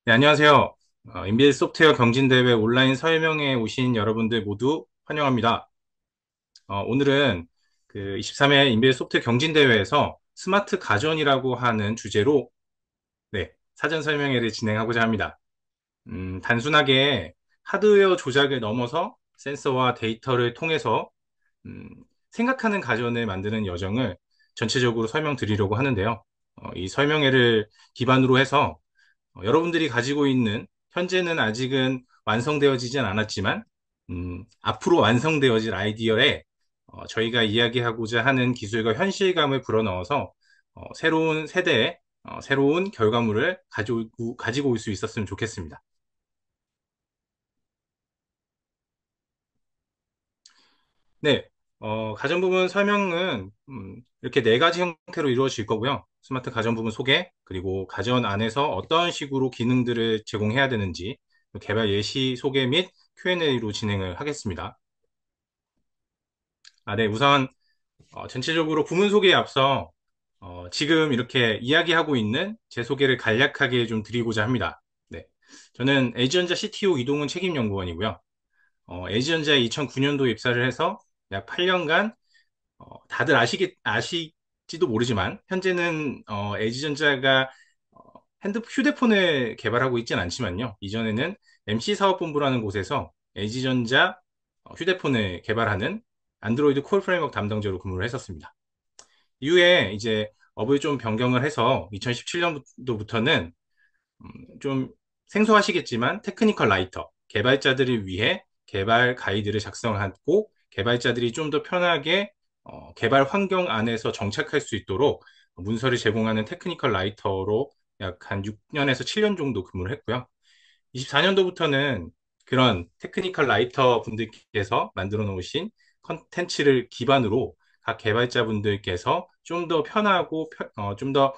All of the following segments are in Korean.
네, 안녕하세요. 인비드 소프트웨어 경진대회 온라인 설명회에 오신 여러분들 모두 환영합니다. 오늘은 그 23회 인비드 소프트웨어 경진대회에서 스마트 가전이라고 하는 주제로 네, 사전 설명회를 진행하고자 합니다. 단순하게 하드웨어 조작을 넘어서 센서와 데이터를 통해서 음, 생각하는 가전을 만드는 여정을 전체적으로 설명드리려고 하는데요. 이 설명회를 기반으로 해서 여러분들이 가지고 있는 현재는 아직은 완성되어지진 않았지만 앞으로 완성되어질 아이디어에 저희가 이야기하고자 하는 기술과 현실감을 불어넣어서 새로운 세대의 새로운 결과물을 가지고 올 수 있었으면 좋겠습니다. 네, 가전 부분 설명은 이렇게 네 가지 형태로 이루어질 거고요. 스마트 가전 부분 소개, 그리고 가전 안에서 어떤 식으로 기능들을 제공해야 되는지, 개발 예시 소개 및 Q&A로 진행을 하겠습니다. 네, 우선 전체적으로 부문 소개에 앞서 지금 이렇게 이야기하고 있는 제 소개를 간략하게 좀 드리고자 합니다. 네, 저는 LG전자 CTO 이동훈 책임연구원이고요. LG전자에 2009년도 입사를 해서 약 8년간 다들 아실지도 모르지만, 현재는, LG전자가 휴대폰을 개발하고 있진 않지만요. 이전에는 MC사업본부라는 곳에서 LG전자 휴대폰을 개발하는 안드로이드 콜 프레임워크 담당자로 근무를 했었습니다. 이후에 이제 업을 좀 변경을 해서 2017년도부터는 좀 생소하시겠지만 테크니컬 라이터, 개발자들을 위해 개발 가이드를 작성하고 개발자들이 좀 더 편하게 개발 환경 안에서 정착할 수 있도록 문서를 제공하는 테크니컬 라이터로 약 한 6년에서 7년 정도 근무를 했고요. 24년도부터는 그런 테크니컬 라이터 분들께서 만들어 놓으신 컨텐츠를 기반으로 각 개발자분들께서 좀 더 편하고 좀더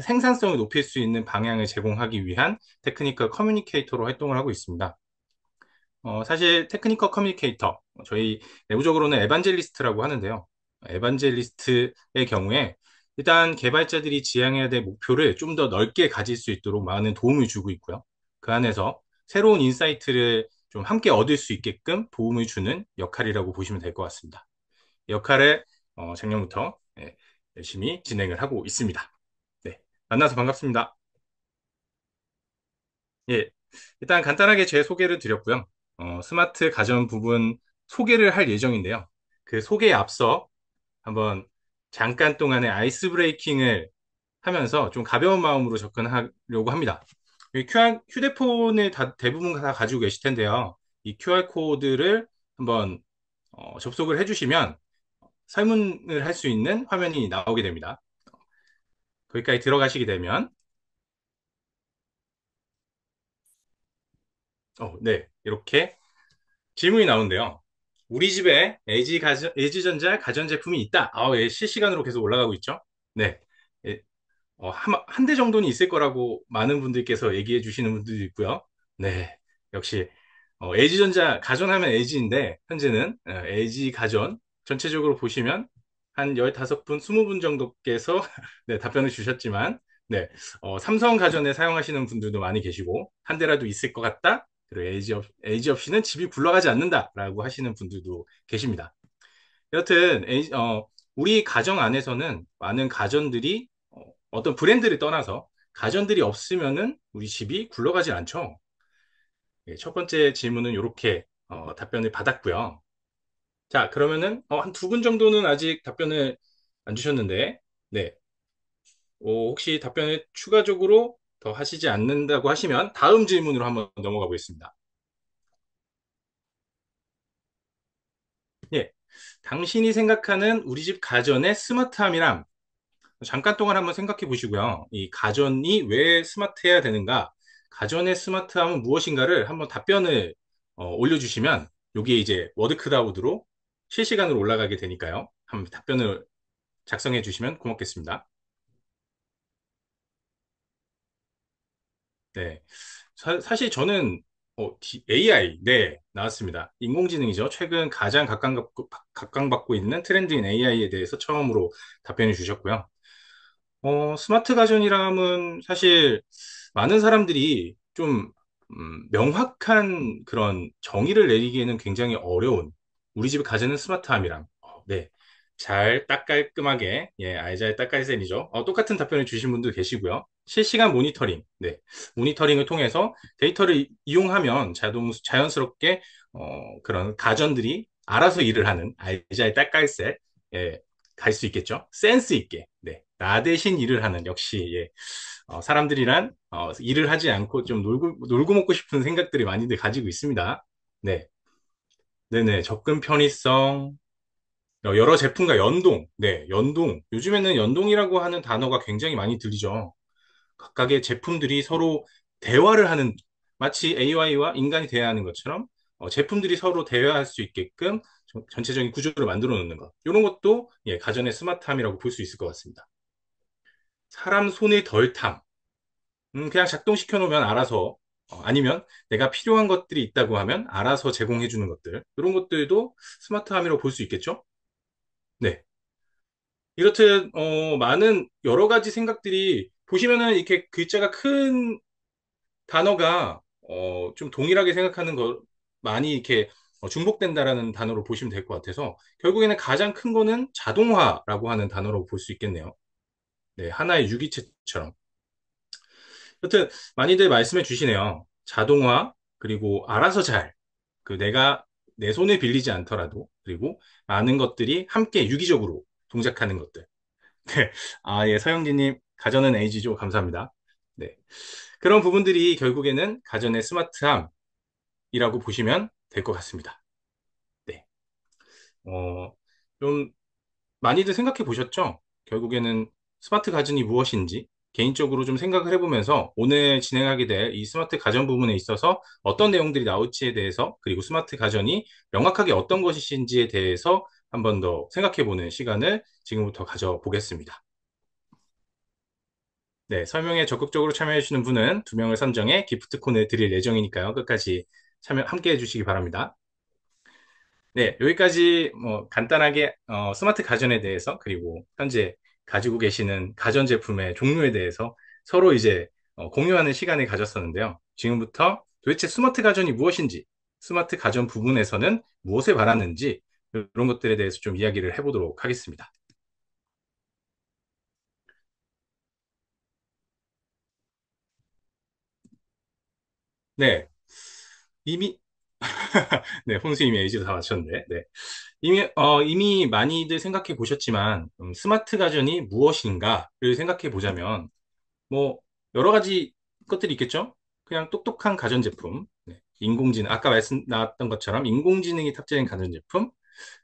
생산성을 높일 수 있는 방향을 제공하기 위한 테크니컬 커뮤니케이터로 활동을 하고 있습니다. 사실 테크니컬 커뮤니케이터, 저희 내부적으로는 에반젤리스트라고 하는데요. 에반젤리스트의 경우에 일단 개발자들이 지향해야 될 목표를 좀 더 넓게 가질 수 있도록 많은 도움을 주고 있고요. 그 안에서 새로운 인사이트를 좀 함께 얻을 수 있게끔 도움을 주는 역할이라고 보시면 될 것 같습니다. 이 역할을 작년부터 열심히 진행을 하고 있습니다. 네, 만나서 반갑습니다. 예, 일단 간단하게 제 소개를 드렸고요. 스마트 가전 부분 소개를 할 예정인데요. 그 소개에 앞서 한번 잠깐 동안의 아이스 브레이킹을 하면서 좀 가벼운 마음으로 접근하려고 합니다. 이 휴대폰을 대부분 다 가지고 계실 텐데요. 이 QR 코드를 한번 접속을 해주시면 설문을 할 수 있는 화면이 나오게 됩니다. 거기까지 들어가시게 되면 네, 이렇게 질문이 나오는데요. 우리 집에 LG전자 가전제품이 있다. 예, 실시간으로 계속 올라가고 있죠. 네. 예, 한 대 정도는 있을 거라고 많은 분들께서 얘기해 주시는 분들도 있고요. 네. 역시, LG전자, 가전하면 LG인데, 현재는 LG 가전, 전체적으로 보시면 한 15분, 20분 정도께서 네, 답변을 주셨지만, 네. 삼성 가전에 사용하시는 분들도 많이 계시고, 한 대라도 있을 것 같다. 그리고 LG 없이는 집이 굴러가지 않는다라고 하시는 분들도 계십니다. 여튼, 우리 가정 안에서는 많은 가전들이 어떤 브랜드를 떠나서 가전들이 없으면은 우리 집이 굴러가지 않죠. 예, 첫 번째 질문은 이렇게 답변을 받았고요. 자, 그러면은 한 두 분 정도는 아직 답변을 안 주셨는데, 네, 혹시 답변을 추가적으로 더 하시지 않는다고 하시면 다음 질문으로 한번 넘어가 보겠습니다. 예, 당신이 생각하는 우리 집 가전의 스마트함이란 잠깐 동안 한번 생각해 보시고요. 이 가전이 왜 스마트해야 되는가? 가전의 스마트함은 무엇인가를 한번 답변을 올려주시면 여기에 이제 워드 크라우드로 실시간으로 올라가게 되니까요. 한번 답변을 작성해 주시면 고맙겠습니다. 네. 사실 저는 AI, 네, 나왔습니다. 인공지능이죠. 최근 가장 각광받고 있는 트렌드인 AI에 대해서 처음으로 답변해 주셨고요. 스마트 가전이라면 사실 많은 사람들이 좀 명확한 그런 정의를 내리기에는 굉장히 어려운 우리 집 가전은 스마트함이랑 네. 잘 딱 깔끔하게 예, 알잘 딱깔센이죠. 똑같은 답변을 주신 분도 계시고요. 실시간 모니터링, 네. 모니터링을 통해서 데이터를 이용하면 자연스럽게 그런 가전들이 알아서 일을 하는 알잘 딱깔센 예, 갈 수 있겠죠. 센스 있게 네. 나 대신 일을 하는 역시 예, 사람들이란 일을 하지 않고 좀 놀고 먹고 싶은 생각들이 많이들 가지고 있습니다. 네. 네네. 접근 편의성, 여러 제품과 연동. 네, 연동. 요즘에는 연동이라고 하는 단어가 굉장히 많이 들리죠. 각각의 제품들이 서로 대화를 하는, 마치 AI와 인간이 대화하는 것처럼 제품들이 서로 대화할 수 있게끔 전체적인 구조를 만들어 놓는 것. 이런 것도 예, 가전의 스마트함이라고 볼 수 있을 것 같습니다. 사람 손의 덜탐. 그냥 작동시켜 놓으면 알아서, 아니면 내가 필요한 것들이 있다고 하면 알아서 제공해 주는 것들. 이런 것들도 스마트함이라고 볼 수 있겠죠? 네. 이렇듯, 많은 여러 가지 생각들이 보시면은 이렇게 글자가 큰 단어가, 좀 동일하게 생각하는 거, 많이 이렇게 중복된다라는 단어로 보시면 될 것 같아서 결국에는 가장 큰 거는 자동화라고 하는 단어로 볼 수 있겠네요. 네. 하나의 유기체처럼. 여튼 많이들 말씀해 주시네요. 자동화, 그리고 알아서 잘, 내가 내 손을 빌리지 않더라도, 그리고 많은 것들이 함께 유기적으로 동작하는 것들. 네. 아, 예, 서영진님, 가전은 에이지죠. 감사합니다. 네. 그런 부분들이 결국에는 가전의 스마트함이라고 보시면 될 것 같습니다. 네. 어, 좀 많이들 생각해 보셨죠? 결국에는 스마트 가전이 무엇인지 개인적으로 좀 생각을 해보면서 오늘 진행하게 될 이 스마트 가전 부분에 있어서 어떤 내용들이 나올지에 대해서 그리고 스마트 가전이 명확하게 어떤 것인지에 대해서 한 번 더 생각해 보는 시간을 지금부터 가져보겠습니다. 네, 설명에 적극적으로 참여해 주시는 분은 두 명을 선정해 기프트콘을 드릴 예정이니까요. 끝까지 참여 함께 해주시기 바랍니다. 네, 여기까지 뭐 간단하게 스마트 가전에 대해서 그리고 현재 가지고 계시는 가전제품의 종류에 대해서 서로 이제 공유하는 시간을 가졌었는데요. 지금부터 도대체 스마트 가전이 무엇인지, 스마트 가전 부분에서는 무엇을 바라는지 이런 것들에 대해서 좀 이야기를 해보도록 하겠습니다. 네, 이미 네, 혼수님이 에이지도 다 맞췄는데, 네. 이미 많이들 생각해 보셨지만, 스마트 가전이 무엇인가를 생각해 보자면, 뭐, 여러 가지 것들이 있겠죠? 그냥 똑똑한 가전제품, 네. 인공지능, 아까 말씀 나왔던 것처럼 인공지능이 탑재된 가전제품,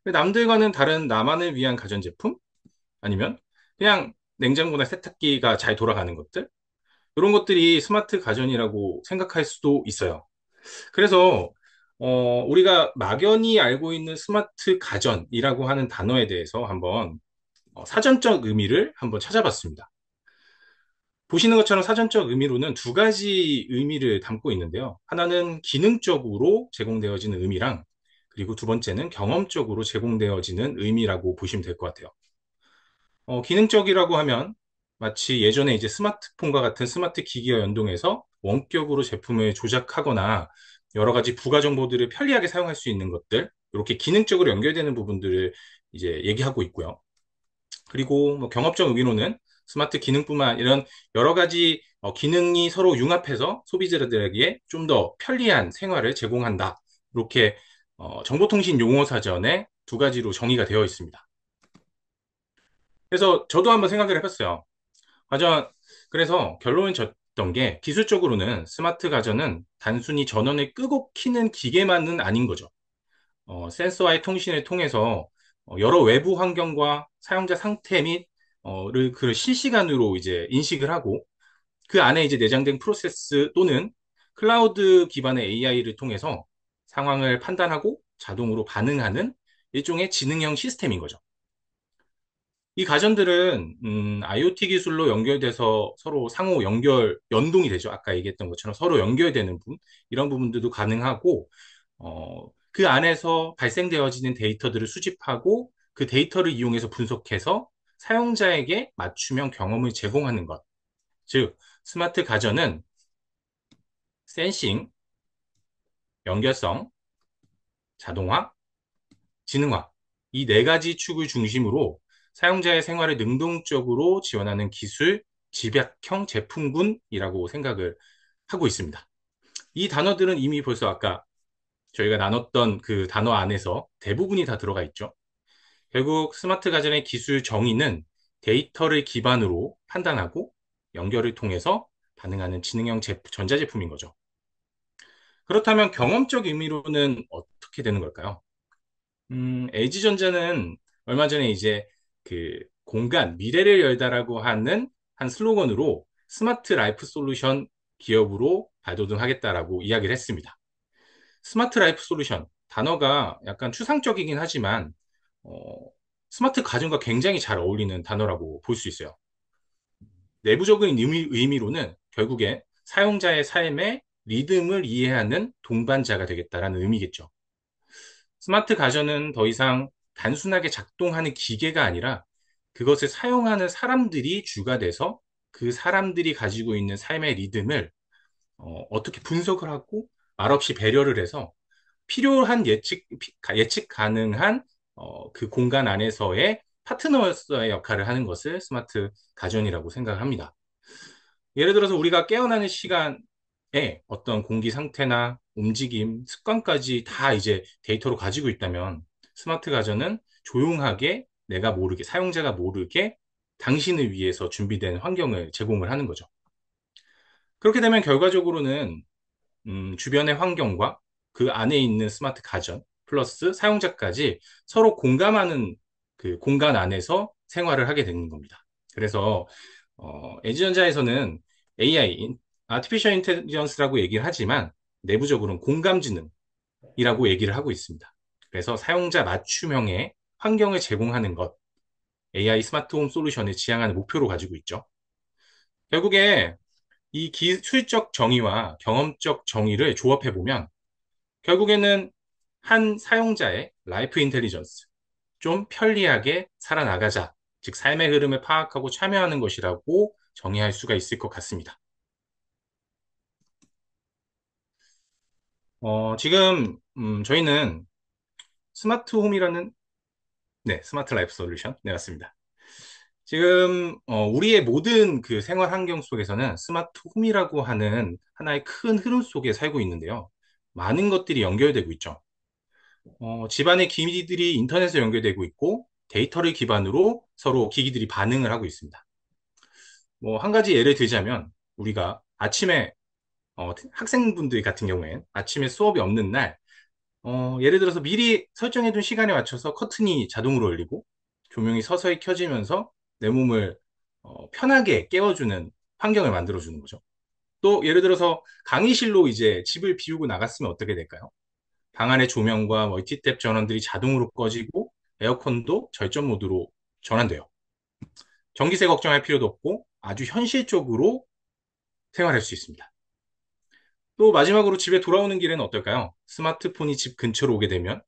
남들과는 다른 나만을 위한 가전제품, 아니면 그냥 냉장고나 세탁기가 잘 돌아가는 것들, 이런 것들이 스마트 가전이라고 생각할 수도 있어요. 그래서 우리가 막연히 알고 있는 스마트 가전이라고 하는 단어에 대해서 한번 사전적 의미를 한번 찾아봤습니다. 보시는 것처럼 사전적 의미로는 두 가지 의미를 담고 있는데요. 하나는 기능적으로 제공되어지는 의미랑 그리고 두 번째는 경험적으로 제공되어지는 의미라고 보시면 될 것 같아요. 기능적이라고 하면 마치 예전에 이제 스마트폰과 같은 스마트 기기와 연동해서 원격으로 제품을 조작하거나 여러 가지 부가 정보들을 편리하게 사용할 수 있는 것들, 이렇게 기능적으로 연결되는 부분들을 이제 얘기하고 있고요. 그리고 뭐 경험적 의미로는 스마트 기능뿐만 이런 여러 가지 기능이 서로 융합해서 소비자들에게 좀 더 편리한 생활을 제공한다. 이렇게 정보통신 용어 사전에 두 가지로 정의가 되어 있습니다. 그래서 저도 한번 생각을 해봤어요. 가전, 그래서 결론을 졌던 게 기술적으로는 스마트 가전은 단순히 전원을 끄고 키는 기계만은 아닌 거죠. 센서와의 통신을 통해서 여러 외부 환경과 사용자 상태 및 를 그 실시간으로 이제 인식을 하고 그 안에 이제 내장된 프로세스 또는 클라우드 기반의 AI를 통해서 상황을 판단하고 자동으로 반응하는 일종의 지능형 시스템인 거죠. 이 가전들은 IoT 기술로 연결돼서 서로 상호 연동이 되죠. 아까 얘기했던 것처럼 서로 연결되는 부분, 이런 부분들도 가능하고 그 안에서 발생되어지는 데이터들을 수집하고 그 데이터를 이용해서 분석해서 사용자에게 맞춤형 경험을 제공하는 것. 즉, 스마트 가전은 센싱, 연결성, 자동화, 지능화. 이 네 가지 축을 중심으로 사용자의 생활을 능동적으로 지원하는 기술, 집약형 제품군이라고 생각을 하고 있습니다. 이 단어들은 이미 벌써 아까 저희가 나눴던 그 단어 안에서 대부분이 다 들어가 있죠. 결국 스마트 가전의 기술 정의는 데이터를 기반으로 판단하고 연결을 통해서 반응하는 지능형 전자제품인 거죠. 그렇다면 경험적 의미로는 어떻게 되는 걸까요? LG전자는 얼마 전에 이제 그 공간, 미래를 열다라고 하는 한 슬로건으로 스마트 라이프 솔루션 기업으로 발돋움하겠다라고 이야기를 했습니다. 스마트 라이프 솔루션, 단어가 약간 추상적이긴 하지만, 어, 스마트 가전과 굉장히 잘 어울리는 단어라고 볼 수 있어요. 내부적인 의미로는 결국에 사용자의 삶의 리듬을 이해하는 동반자가 되겠다라는 의미겠죠. 스마트 가전은 더 이상 단순하게 작동하는 기계가 아니라 그것을 사용하는 사람들이 주가 돼서 그 사람들이 가지고 있는 삶의 리듬을 떻게 분석을 하고 말없이 배려를 해서 필요한 예측 가능한 그 공간 안에서의 파트너로서의 역할을 하는 것을 스마트 가전이라고 생각을 합니다. 예를 들어서 우리가 깨어나는 시간에 어떤 공기 상태나 움직임, 습관까지 다 이제 데이터로 가지고 있다면 스마트 가전은 조용하게 내가 모르게, 사용자가 모르게 당신을 위해서 준비된 환경을 제공을 하는 거죠. 그렇게 되면 결과적으로는 주변의 환경과 그 안에 있는 스마트 가전 플러스 사용자까지 서로 공감하는 그 공간 안에서 생활을 하게 되는 겁니다. 그래서 LG전자에서는 AI, Artificial Intelligence라고 얘기를 하지만 내부적으로는 공감지능이라고 얘기를 하고 있습니다. 그래서 사용자 맞춤형의 환경을 제공하는 것, AI 스마트홈 솔루션을 지향하는 목표로 가지고 있죠. 결국에 이 기술적 정의와 경험적 정의를 조합해 보면 결국에는 한 사용자의 라이프 인텔리전스, 좀 편리하게 살아나가자, 즉 삶의 흐름을 파악하고 참여하는 것이라고 정의할 수가 있을 것 같습니다. 지금 저희는 스마트 홈이라는 네, 스마트 라이프 솔루션 네, 맞습니다. 지금 우리의 모든 그 생활 환경 속에서는 스마트 홈이라고 하는 하나의 큰 흐름 속에 살고 있는데요. 많은 것들이 연결되고 있죠. 집안의 기기들이 인터넷에 연결되고 있고 데이터를 기반으로 서로 기기들이 반응을 하고 있습니다. 뭐 한 가지 예를 들자면 우리가 아침에 학생분들 같은 경우엔 아침에 수업이 없는 날 예를 들어서 미리 설정해둔 시간에 맞춰서 커튼이 자동으로 열리고 조명이 서서히 켜지면서 내 몸을 편하게 깨워주는 환경을 만들어주는 거죠. 또 예를 들어서 강의실로 이제 집을 비우고 나갔으면 어떻게 될까요? 방 안의 조명과 멀티탭 전원들이 자동으로 꺼지고 에어컨도 절전 모드로 전환돼요. 전기세 걱정할 필요도 없고 아주 현실적으로 생활할 수 있습니다. 또 마지막으로 집에 돌아오는 길에는 어떨까요? 스마트폰이 집 근처로 오게 되면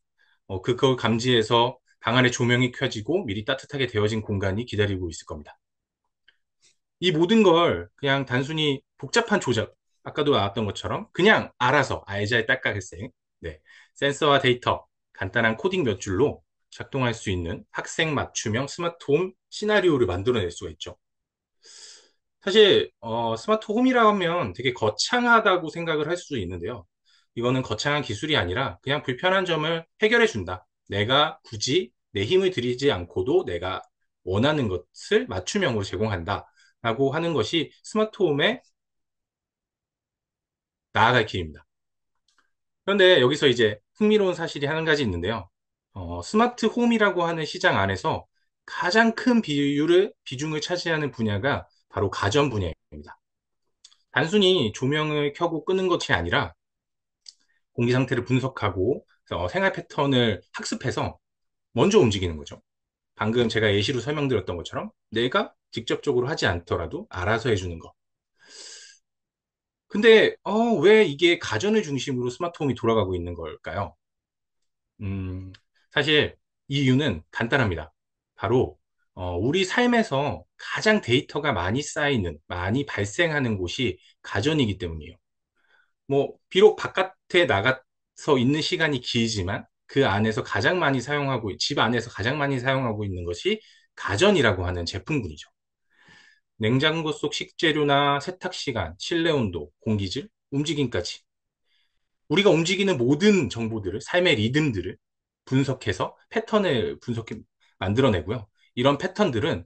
그걸 감지해서 방 안에 조명이 켜지고 미리 따뜻하게 데워진 공간이 기다리고 있을 겁니다. 이 모든 걸 그냥 단순히 복잡한 조작, 아까도 나왔던 것처럼 그냥 알아서 알잘 딱딱했생, 네, 센서와 데이터, 간단한 코딩 몇 줄로 작동할 수 있는 학생 맞춤형 스마트홈 시나리오를 만들어낼 수가 있죠. 사실 스마트 홈이라 하면 되게 거창하다고 생각을 할 수도 있는데요. 이거는 거창한 기술이 아니라 그냥 불편한 점을 해결해 준다. 내가 굳이 내 힘을 들이지 않고도 내가 원하는 것을 맞춤형으로 제공한다. 라고 하는 것이 스마트 홈의 나아갈 길입니다. 그런데 여기서 이제 흥미로운 사실이 한 가지 있는데요. 스마트 홈이라고 하는 시장 안에서 가장 큰 비중을 차지하는 분야가 바로 가전 분야입니다. 단순히 조명을 켜고 끄는 것이 아니라 공기 상태를 분석하고 생활 패턴을 학습해서 먼저 움직이는 거죠. 방금 제가 예시로 설명드렸던 것처럼 내가 직접적으로 하지 않더라도 알아서 해주는 거. 근데 왜 이게 가전을 중심으로 스마트홈이 돌아가고 있는 걸까요? 음, 사실 이유는 간단합니다. 바로 우리 삶에서 가장 데이터가 많이 쌓이는, 많이 발생하는 곳이 가전이기 때문이에요. 뭐, 비록 바깥에 나가서 있는 시간이 길지만 그 안에서 가장 많이 사용하고, 집 안에서 가장 많이 사용하고 있는 것이 가전이라고 하는 제품군이죠. 냉장고 속 식재료나 세탁 시간, 실내 온도, 공기질, 움직임까지. 우리가 움직이는 모든 정보들을, 삶의 리듬들을 분석해서 패턴을 분석해 만들어내고요. 이런 패턴들은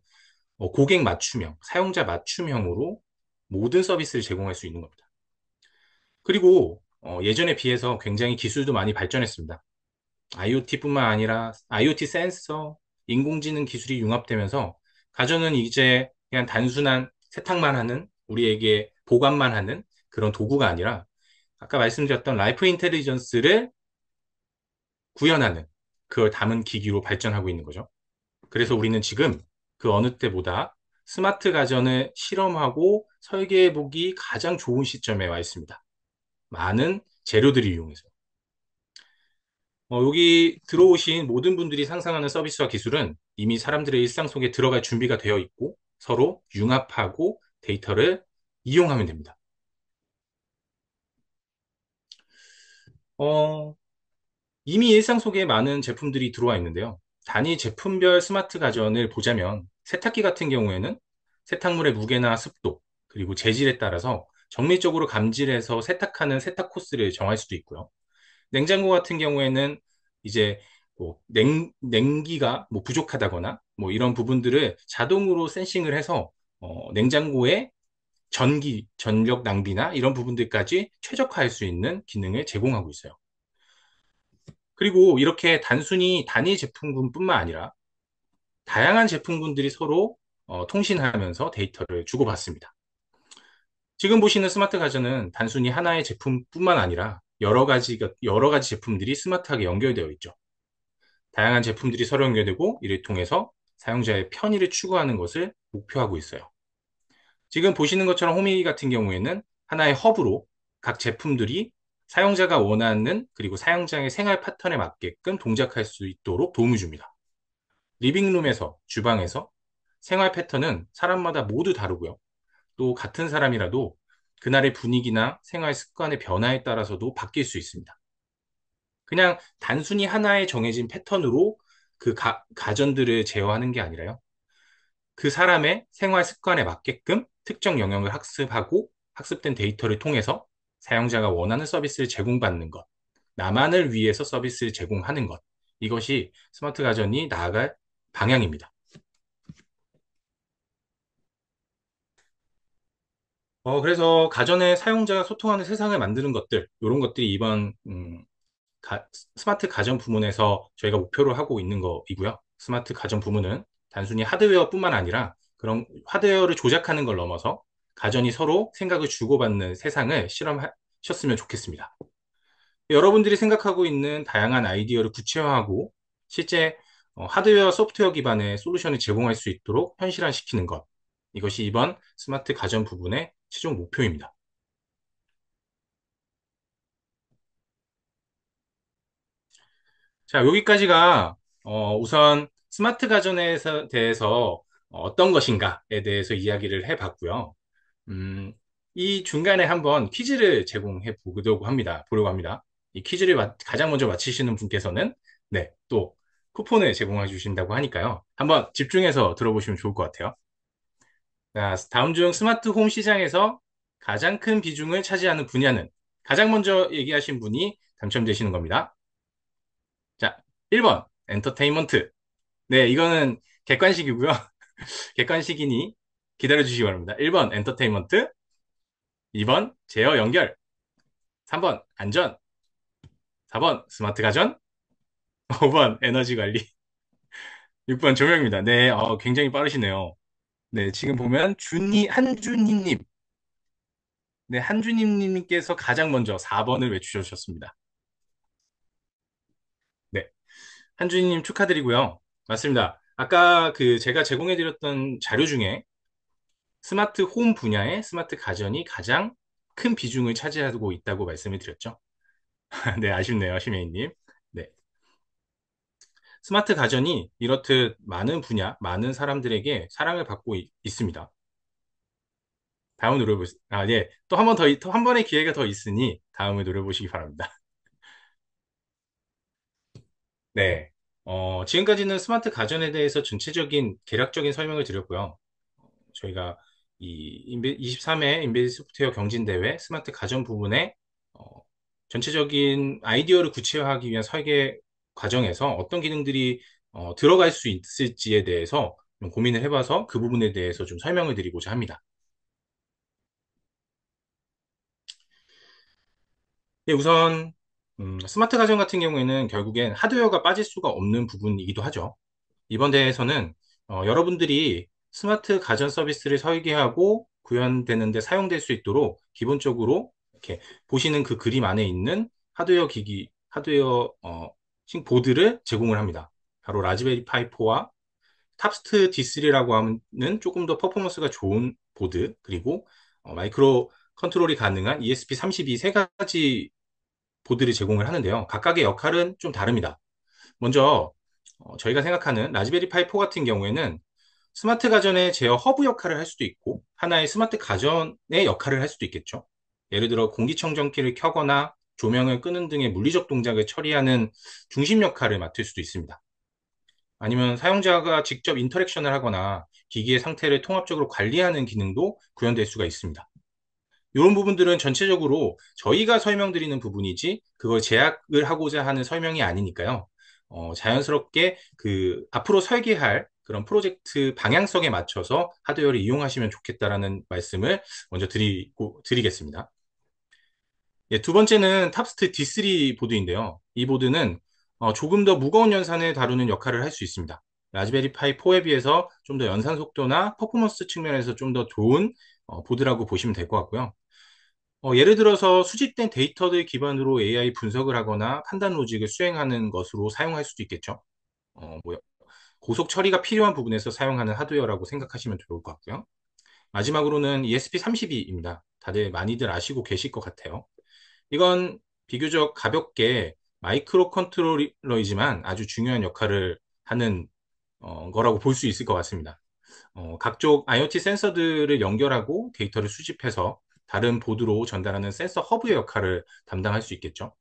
고객 맞춤형, 사용자 맞춤형으로 모든 서비스를 제공할 수 있는 겁니다. 그리고 예전에 비해서 굉장히 기술도 많이 발전했습니다. IoT뿐만 아니라 IoT 센서, 인공지능 기술이 융합되면서 가전은 이제 그냥 단순한 세탁만 하는, 우리에게 보관만 하는 그런 도구가 아니라 아까 말씀드렸던 라이프 인텔리전스를 구현하는, 그걸 담은 기기로 발전하고 있는 거죠. 그래서 우리는 지금 그 어느 때보다 스마트 가전을 실험하고 설계해보기 가장 좋은 시점에 와 있습니다. 많은 재료들을 이용해서. 여기 들어오신 모든 분들이 상상하는 서비스와 기술은 이미 사람들의 일상 속에 들어갈 준비가 되어 있고 서로 융합하고 데이터를 이용하면 됩니다. 어, 이미 일상 속에 많은 제품들이 들어와 있는데요. 단위 제품별 스마트 가전을 보자면 세탁기 같은 경우에는 세탁물의 무게나 습도, 그리고 재질에 따라서 정밀적으로 감지해서 세탁하는 세탁 코스를 정할 수도 있고요. 냉장고 같은 경우에는 이제 뭐 냉기가 뭐 부족하다거나 뭐 이런 부분들을 자동으로 센싱을 해서 냉장고의 전력 낭비나 이런 부분들까지 최적화할 수 있는 기능을 제공하고 있어요. 그리고 이렇게 단순히 단일 제품군뿐만 아니라 다양한 제품군들이 서로 통신하면서 데이터를 주고받습니다. 지금 보시는 스마트 가전은 단순히 하나의 제품뿐만 아니라 여러 가지 제품들이 스마트하게 연결되어 있죠. 다양한 제품들이 서로 연결되고 이를 통해서 사용자의 편의를 추구하는 것을 목표하고 있어요. 지금 보시는 것처럼 호미 같은 경우에는 하나의 허브로 각 제품들이 사용자가 원하는 그리고 사용자의 생활 패턴에 맞게끔 동작할 수 있도록 도움을 줍니다. 리빙룸에서 주방에서 생활 패턴은 사람마다 모두 다르고요. 또 같은 사람이라도 그날의 분위기나 생활 습관의 변화에 따라서도 바뀔 수 있습니다. 그냥 단순히 하나의 정해진 패턴으로 그 가전들을 제어하는 게 아니라요. 그 사람의 생활 습관에 맞게끔 특정 영역을 학습하고 학습된 데이터를 통해서 사용자가 원하는 서비스를 제공받는 것, 나만을 위해서 서비스를 제공하는 것, 이것이 스마트 가전이 나아갈 방향입니다. 그래서 가전의 사용자가 소통하는 세상을 만드는 것들, 이런 것들이 이번 스마트 가전 부문에서 저희가 목표로 하고 있는 거이고요. 스마트 가전 부문은 단순히 하드웨어뿐만 아니라 그런 하드웨어를 조작하는 걸 넘어서 가전이 서로 생각을 주고받는 세상을 실험하셨으면 좋겠습니다. 여러분들이 생각하고 있는 다양한 아이디어를 구체화하고 실제 하드웨어, 소프트웨어 기반의 솔루션을 제공할 수 있도록 현실화시키는 것. 이것이 이번 스마트 가전 부분의 최종 목표입니다. 자, 여기까지가 우선 스마트 가전에 대해서 어떤 것인가에 대해서 이야기를 해봤고요. 음, 이 중간에 한번 퀴즈를 제공해 보려고 합니다. 이 퀴즈를 가장 먼저 맞히시는 분께서는 네, 또 쿠폰을 제공해 주신다고 하니까요. 한번 집중해서 들어보시면 좋을 것 같아요. 자, 다음 중 스마트 홈 시장에서 가장 큰 비중을 차지하는 분야는 가장 먼저 얘기하신 분이 당첨되시는 겁니다. 자, 1번 엔터테인먼트. 네, 이거는 객관식이고요. 객관식이니 기다려 주시기 바랍니다. 1번 엔터테인먼트, 2번 제어 연결, 3번 안전, 4번 스마트 가전, 5번 에너지 관리, 6번 조명입니다. 네, 굉장히 빠르시네요. 네, 지금 보면 한준희님, 네, 한준희님께서 가장 먼저 4번을 외주셨습니다. 네, 한준희님 축하드리고요. 맞습니다. 아까 그 제가 제공해드렸던 자료 중에 스마트 홈 분야의 스마트 가전이 가장 큰 비중을 차지하고 있다고 말씀을 드렸죠. 네, 아쉽네요, 시메이님. 네. 스마트 가전이 이렇듯 많은 분야, 많은 사람들에게 사랑을 받고 있습니다. 다음 노려보시, 아, 예. 또 한 번 더, 또 한 번의 기회가 더 있으니 다음을 노려보시기 바랍니다. 네. 지금까지는 스마트 가전에 대해서 전체적인 개략적인 설명을 드렸고요. 저희가 이 23회 인베디드 소프트웨어 경진대회 스마트 가전 부분에 어, 전체적인 아이디어를 구체화하기 위한 설계 과정에서 어떤 기능들이 들어갈 수 있을지에 대해서 좀 고민을 해봐서 그 부분에 대해서 좀 설명을 드리고자 합니다. 네, 우선 스마트 가전 같은 경우에는 결국엔 하드웨어가 빠질 수가 없는 부분이기도 하죠. 이번 대회에서는 여러분들이 스마트 가전 서비스를 설계하고 구현되는 데 사용될 수 있도록 기본적으로 이렇게 보시는 그 그림 안에 있는 하드웨어 기기, 하드웨어 보드를 제공을 합니다. 바로 라즈베리 파이 4와 탑스트 D3라고 하는 조금 더 퍼포먼스가 좋은 보드, 그리고 마이크로 컨트롤이 가능한 ESP32 세 가지 보드를 제공을 하는데요. 각각의 역할은 좀 다릅니다. 먼저 저희가 생각하는 라즈베리 파이 4 같은 경우에는 스마트 가전의 제어 허브 역할을 할 수도 있고 하나의 스마트 가전의 역할을 할 수도 있겠죠. 예를 들어 공기청정기를 켜거나 조명을 끄는 등의 물리적 동작을 처리하는 중심 역할을 맡을 수도 있습니다. 아니면 사용자가 직접 인터랙션을 하거나 기기의 상태를 통합적으로 관리하는 기능도 구현될 수가 있습니다. 이런 부분들은 전체적으로 저희가 설명드리는 부분이지 그걸 제약을 하고자 하는 설명이 아니니까요. 자연스럽게 그 앞으로 설계할 그런 프로젝트 방향성에 맞춰서 하드웨어를 이용하시면 좋겠다라는 말씀을 먼저 드리겠습니다. 예, 두 번째는 탑스트 D3 보드인데요. 이 보드는 조금 더 무거운 연산을 다루는 역할을 할 수 있습니다. 라즈베리 파이 4에 비해서 좀 더 연산 속도나 퍼포먼스 측면에서 좀 더 좋은 보드라고 보시면 될 것 같고요. 예를 들어서 수집된 데이터들 기반으로 AI 분석을 하거나 판단 로직을 수행하는 것으로 사용할 수도 있겠죠. 뭐 고속 처리가 필요한 부분에서 사용하는 하드웨어라고 생각하시면 좋을 것 같고요. 마지막으로는 ESP32입니다. 다들 많이들 아시고 계실 것 같아요. 이건 비교적 가볍게 마이크로 컨트롤러이지만 아주 중요한 역할을 하는 거라고 볼 수 있을 것 같습니다. 각종 IoT 센서들을 연결하고 데이터를 수집해서 다른 보드로 전달하는 센서 허브의 역할을 담당할 수 있겠죠.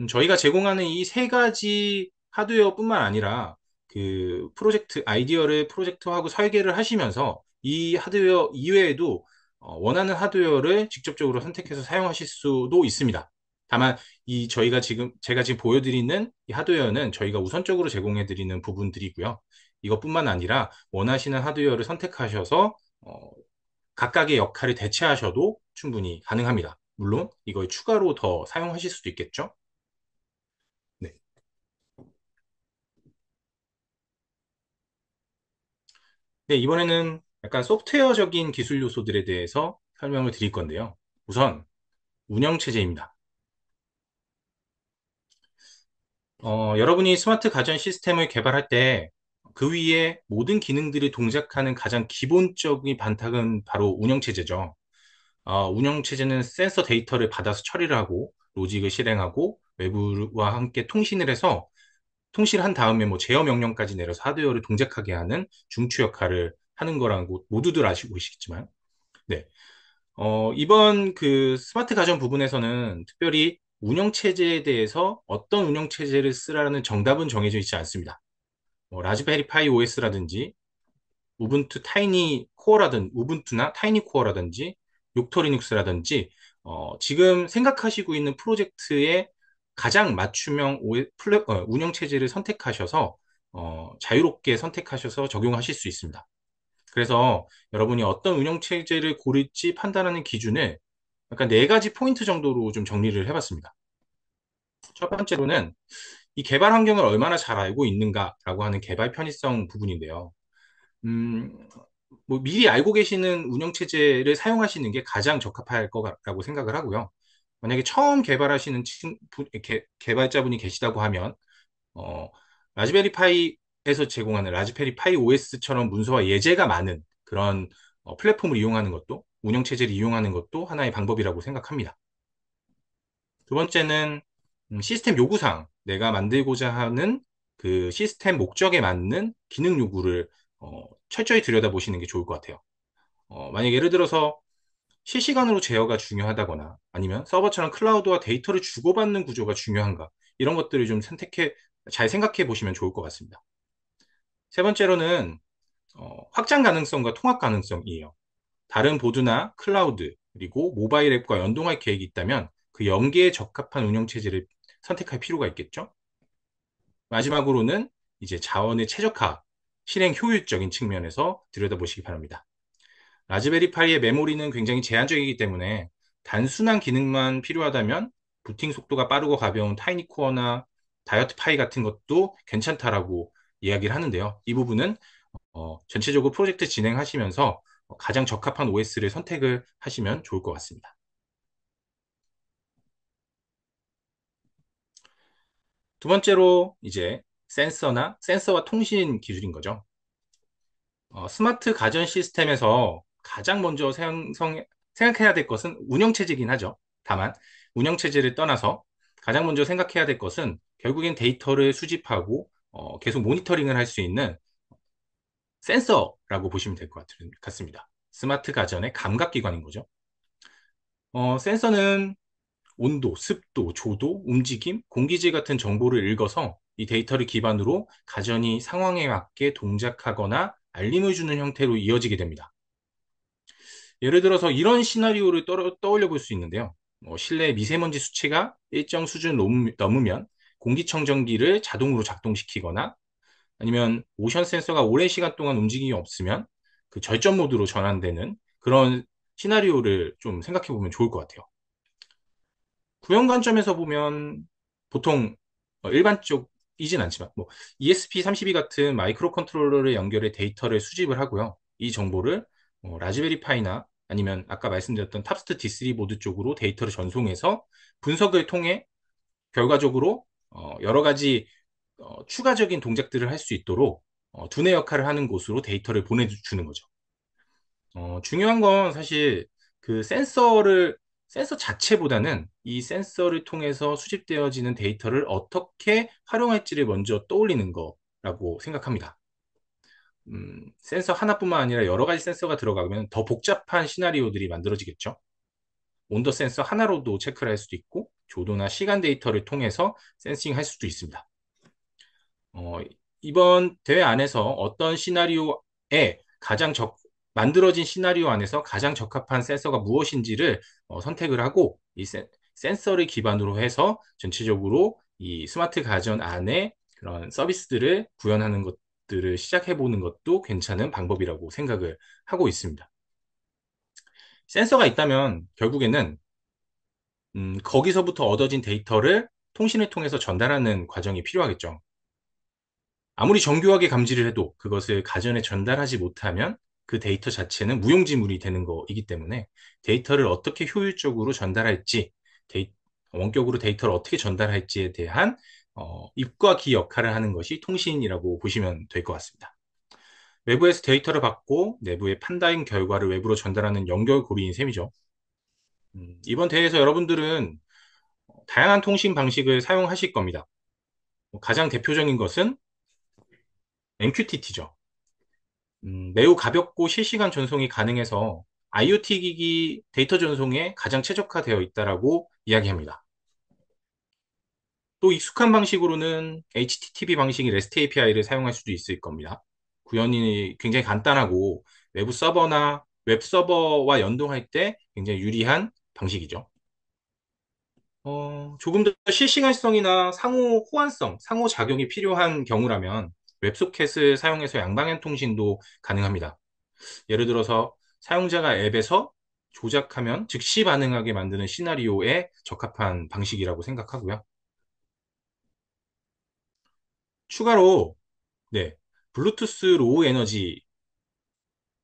저희가 제공하는 이 세 가지 하드웨어뿐만 아니라 그 프로젝트 아이디어를 프로젝트하고 설계를 하시면서 이 하드웨어 이외에도 원하는 하드웨어를 직접적으로 선택해서 사용하실 수도 있습니다. 다만 이 저희가 지금 제가 지금 보여드리는 이 하드웨어는 저희가 우선적으로 제공해드리는 부분들이고요. 이것뿐만 아니라 원하시는 하드웨어를 선택하셔서 각각의 역할을 대체하셔도 충분히 가능합니다. 물론 이걸 추가로 더 사용하실 수도 있겠죠. 네. 네, 이번에는 약간 소프트웨어적인 기술 요소들에 대해서 설명을 드릴 건데요. 우선 운영체제입니다. 여러분이 스마트 가전 시스템을 개발할 때 그 위에 모든 기능들이 동작하는 가장 기본적인 반탁은 바로 운영체제죠. 운영체제는 센서 데이터를 받아서 처리를 하고 로직을 실행하고 외부와 함께 통신을 해서 통신한 다음에 뭐 제어 명령까지 내려서 하드웨어를 동작하게 하는 중추 역할을 하는 거라고 모두들 아시고 계시겠지만, 네. 이번 그 스마트 가전 부분에서는 특별히 운영체제에 대해서 어떤 운영체제를 쓰라는 정답은 정해져 있지 않습니다. 라즈베리 파이 OS라든지 우분투 타이니 코어라든 우분투나 타이니 코어라든지 욕토리눅스라든지 지금 생각하시고 있는 프로젝트에 가장 맞춤형 운영 체제를 선택하셔서 자유롭게 선택하셔서 적용하실 수 있습니다. 그래서 여러분이 어떤 운영 체제를 고를지 판단하는 기준을 약간 네 가지 포인트 정도로 좀 정리를 해봤습니다. 첫 번째로는 이 개발 환경을 얼마나 잘 알고 있는가라고 하는 개발 편의성 부분인데요. 음, 뭐 미리 알고 계시는 운영 체제를 사용하시는 게 가장 적합할 거라고 생각을 하고요. 만약에 처음 개발하시는 개발자분이 계시다고 하면 어, 라즈베리 파이에서 제공하는 라즈베리 파이 OS처럼 문서와 예제가 많은 그런 플랫폼을 이용하는 것도 운영 체제를 이용하는 것도 하나의 방법이라고 생각합니다. 두 번째는 시스템 요구사항, 내가 만들고자 하는 그 시스템 목적에 맞는 기능 요구를 철저히 들여다보시는 게 좋을 것 같아요. 만약 예를 들어서 실시간으로 제어가 중요하다거나 아니면 서버처럼 클라우드와 데이터를 주고받는 구조가 중요한가? 이런 것들을 좀 잘 생각해 보시면 좋을 것 같습니다. 세 번째로는 확장 가능성과 통합 가능성이에요. 다른 보드나 클라우드, 그리고 모바일 앱과 연동할 계획이 있다면 그 연계에 적합한 운영체제를 선택할 필요가 있겠죠? 마지막으로는 이제 자원의 최적화, 실행 효율적인 측면에서 들여다보시기 바랍니다. 라즈베리 파이의 메모리는 굉장히 제한적이기 때문에 단순한 기능만 필요하다면 부팅 속도가 빠르고 가벼운 타이니코어나 다이어트 파이 같은 것도 괜찮다라고 이야기를 하는데요. 이 부분은 전체적으로 프로젝트 진행하시면서 가장 적합한 OS를 선택을 하시면 좋을 것 같습니다. 두 번째로 이제 센서와 통신 기술인 거죠. 스마트 가전 시스템에서 가장 먼저 생각해야 될 것은 운영체제이긴 하죠. 다만 운영체제를 떠나서 가장 먼저 생각해야 될 것은 결국엔 데이터를 수집하고 계속 모니터링을 할 수 있는 센서라고 보시면 될 것 같습니다. 스마트 가전의 감각기관인 거죠. 센서는 온도, 습도, 조도, 움직임, 공기질 같은 정보를 읽어서 이 데이터를 기반으로 가전이 상황에 맞게 동작하거나 알림을 주는 형태로 이어지게 됩니다. 예를 들어서 이런 시나리오를 떠올려 볼 수 있는데요. 실내 미세먼지 수치가 일정 수준 넘으면 공기청정기를 자동으로 작동시키거나 아니면 모션 센서가 오랜 시간 동안 움직임이 없으면 그 절전 모드로 전환되는 그런 시나리오를 좀 생각해 보면 좋을 것 같아요. 구형 관점에서 보면 보통 일반적이진 않지만 뭐 ESP32 같은 마이크로 컨트롤러를 연결해 데이터를 수집을 하고요. 이 정보를 라즈베리 파이나 아니면 아까 말씀드렸던 탑스트 D3 보드 쪽으로 데이터를 전송해서 분석을 통해 결과적으로 여러 가지 추가적인 동작들을 할 수 있도록 두뇌 역할을 하는 곳으로 데이터를 보내주는 거죠. 중요한 건 사실 그 센서 자체보다는 이 센서를 통해서 수집되어지는 데이터를 어떻게 활용할지를 먼저 떠올리는 거라고 생각합니다. 센서 하나뿐만 아니라 여러 가지 센서가 들어가면 더 복잡한 시나리오들이 만들어지겠죠. 온도 센서 하나로도 체크를 할 수도 있고, 조도나 시간 데이터를 통해서 센싱 할 수도 있습니다. 어, 이번 대회 안에서 어떤 만들어진 시나리오 안에서 가장 적합한 센서가 무엇인지를 선택을 하고 이 센서를 기반으로 해서 전체적으로 이 스마트 가전 안에 그런 서비스들을 구현하는 것들을 시작해 보는 것도 괜찮은 방법이라고 생각을 하고 있습니다. 센서가 있다면 결국에는 거기서부터 얻어진 데이터를 통신을 통해서 전달하는 과정이 필요하겠죠. 아무리 정교하게 감지를 해도 그것을 가전에 전달하지 못하면 그 데이터 자체는 무용지물이 되는 거이기 때문에 데이터를 어떻게 효율적으로 전달할지, 데이- 원격으로 데이터를 어떻게 전달할지에 대한 입과 귀 역할을 하는 것이 통신이라고 보시면 될 것 같습니다. 외부에서 데이터를 받고 내부의 판단 결과를 외부로 전달하는 연결고리인 셈이죠. 이번 대회에서 여러분들은 다양한 통신 방식을 사용하실 겁니다. 가장 대표적인 것은 MQTT죠. 매우 가볍고 실시간 전송이 가능해서 IoT 기기 데이터 전송에 가장 최적화되어 있다라고 이야기합니다. 또 익숙한 방식으로는 HTTP 방식인 REST API를 사용할 수도 있을 겁니다. 구현이 굉장히 간단하고 외부 서버나 웹 서버와 연동할 때 굉장히 유리한 방식이죠. 조금 더 실시간성이나 상호 호환성, 상호작용이 필요한 경우라면 웹소켓을 사용해서 양방향 통신도 가능합니다. 예를 들어서 사용자가 앱에서 조작하면 즉시 반응하게 만드는 시나리오에 적합한 방식이라고 생각하고요. 추가로, 네, 블루투스 로우 에너지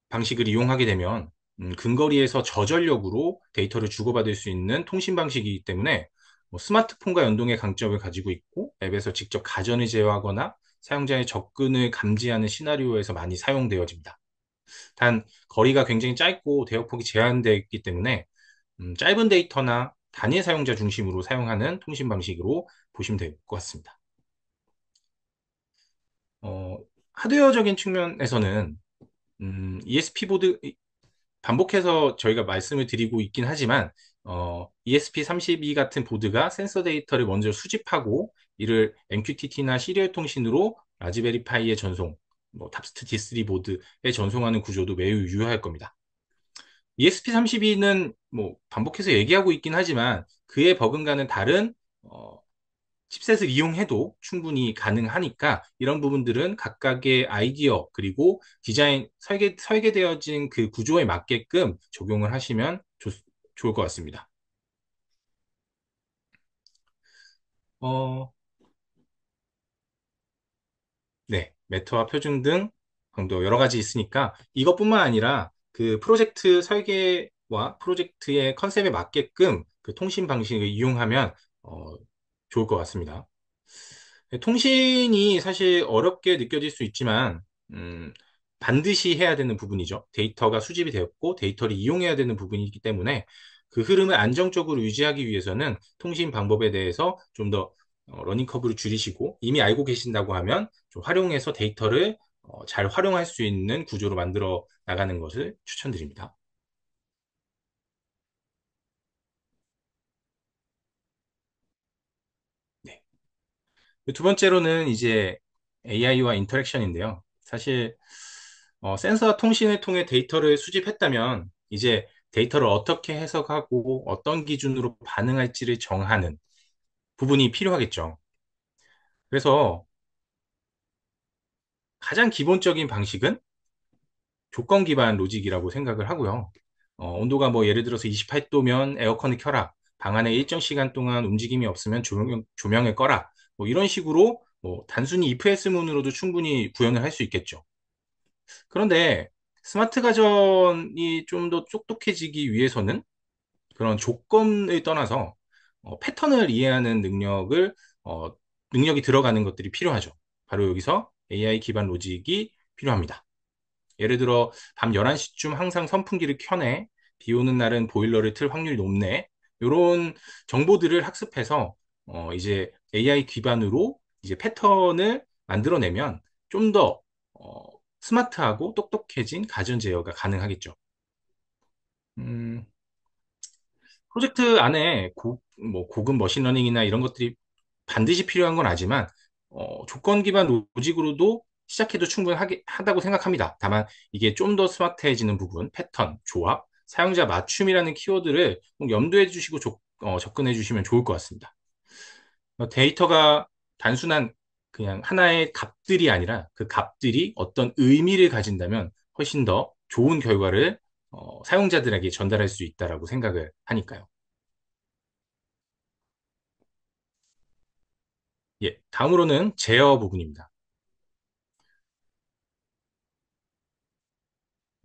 방식을 이용하게 되면 근거리에서 저전력으로 데이터를 주고받을 수 있는 통신 방식이기 때문에 뭐 스마트폰과 연동의 강점을 가지고 있고 앱에서 직접 가전을 제어하거나 사용자의 접근을 감지하는 시나리오에서 많이 사용되어집니다. 단 거리가 굉장히 짧고 대역폭이 제한되어 있기 때문에 짧은 데이터나 단일 사용자 중심으로 사용하는 통신 방식으로 보시면 될 것 같습니다. 하드웨어적인 측면에서는 ESP 보드 반복해서 저희가 말씀을 드리고 있긴 하지만 ESP32 같은 보드가 센서 데이터를 먼저 수집하고 이를 MQTT나 시리얼 통신으로 라즈베리 파이에 전송, 뭐 탑스트 D3 보드에 전송하는 구조도 매우 유효할 겁니다. ESP32는 뭐 반복해서 얘기하고 있긴 하지만 그에 버금가는 다른 어, 칩셋을 이용해도 충분히 가능하니까 이런 부분들은 각각의 아이디어 그리고 디자인 설계되어진 그 구조에 맞게끔 적용을 하시면 좋을 것 같습니다. 어, 네, 매트와 표준 등 또 여러 가지 있으니까 이것뿐만 아니라 그 프로젝트 설계와 프로젝트의 컨셉에 맞게끔 그 통신 방식을 이용하면 어, 좋을 것 같습니다. 네, 통신이 사실 어렵게 느껴질 수 있지만, 반드시 해야 되는 부분이죠. 데이터가 수집이 되었고, 데이터를 이용해야 되는 부분이기 때문에 그 흐름을 안정적으로 유지하기 위해서는 통신 방법에 대해서 좀 더 러닝 커브를 줄이시고, 이미 알고 계신다고 하면 좀 활용해서 데이터를 잘 활용할 수 있는 구조로 만들어 나가는 것을 추천드립니다. 네. 두 번째로는 이제 AI와 인터랙션인데요. 사실 센서와 통신을 통해 데이터를 수집했다면 이제 데이터를 어떻게 해석하고 어떤 기준으로 반응할지를 정하는 부분이 필요하겠죠. 그래서 가장 기본적인 방식은 조건 기반 로직이라고 생각을 하고요. 온도가 뭐 예를 들어서 28도면 에어컨을 켜라. 방 안에 일정 시간 동안 움직임이 없으면 조명을 꺼라. 뭐 이런 식으로 뭐 단순히 if else 문으로도 충분히 구현을 할 수 있겠죠. 그런데 스마트 가전이 좀 더 똑똑해지기 위해서는 그런 조건을 떠나서 패턴을 이해하는 어, 능력이 들어가는 것들이 필요하죠. 바로 여기서 AI 기반 로직이 필요합니다. 예를 들어 밤 11시쯤 항상 선풍기를 켜네, 비 오는 날은 보일러를 틀 확률이 높네, 이런 정보들을 학습해서 이제 AI 기반으로 이제 패턴을 만들어내면 좀 더 스마트하고 똑똑해진 가전 제어가 가능하겠죠. 음, 프로젝트 안에 뭐 고급 머신러닝이나 이런 것들이 반드시 필요한 건 아지만 조건 기반 로직으로도 시작해도 충분하다고 생각합니다. 다만 이게 좀 더 스마트해지는 부분, 패턴, 조합, 사용자 맞춤이라는 키워드를 꼭 염두해 주시고 접근해 주시면 좋을 것 같습니다. 데이터가 단순한 그냥 하나의 값들이 아니라 그 값들이 어떤 의미를 가진다면 훨씬 더 좋은 결과를 사용자들에게 전달할 수 있다라고 생각을 하니까요. 예, 다음으로는 제어 부분입니다.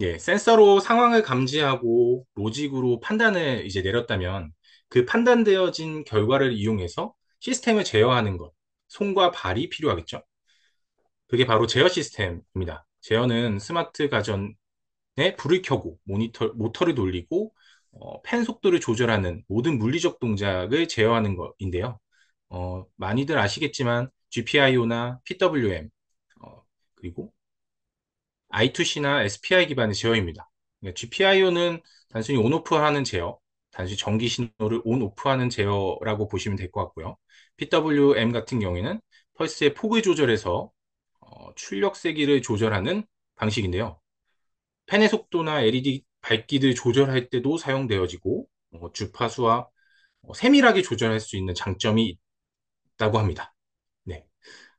예, 센서로 상황을 감지하고 로직으로 판단을 이제 내렸다면 그 판단되어진 결과를 이용해서 시스템을 제어하는 것, 손과 발이 필요하겠죠. 그게 바로 제어 시스템입니다. 제어는 스마트 가전에 불을 켜고 모터를 돌리고 팬 속도를 조절하는 모든 물리적 동작을 제어하는 것인데요. 많이들 아시겠지만 GPIO나 PWM, 그리고 I2C나 SPI 기반의 제어입니다. GPIO는 단순히 온오프 하는 제어, 단순히 전기 신호를 온오프 하는 제어라고 보시면 될 것 같고요. PWM 같은 경우에는 펄스의 폭을 조절해서 출력 세기를 조절하는 방식인데요. 펜의 속도나 LED 밝기를 조절할 때도 사용되어지고 주파수와 세밀하게 조절할 수 있는 장점이 있다고 합니다. 네.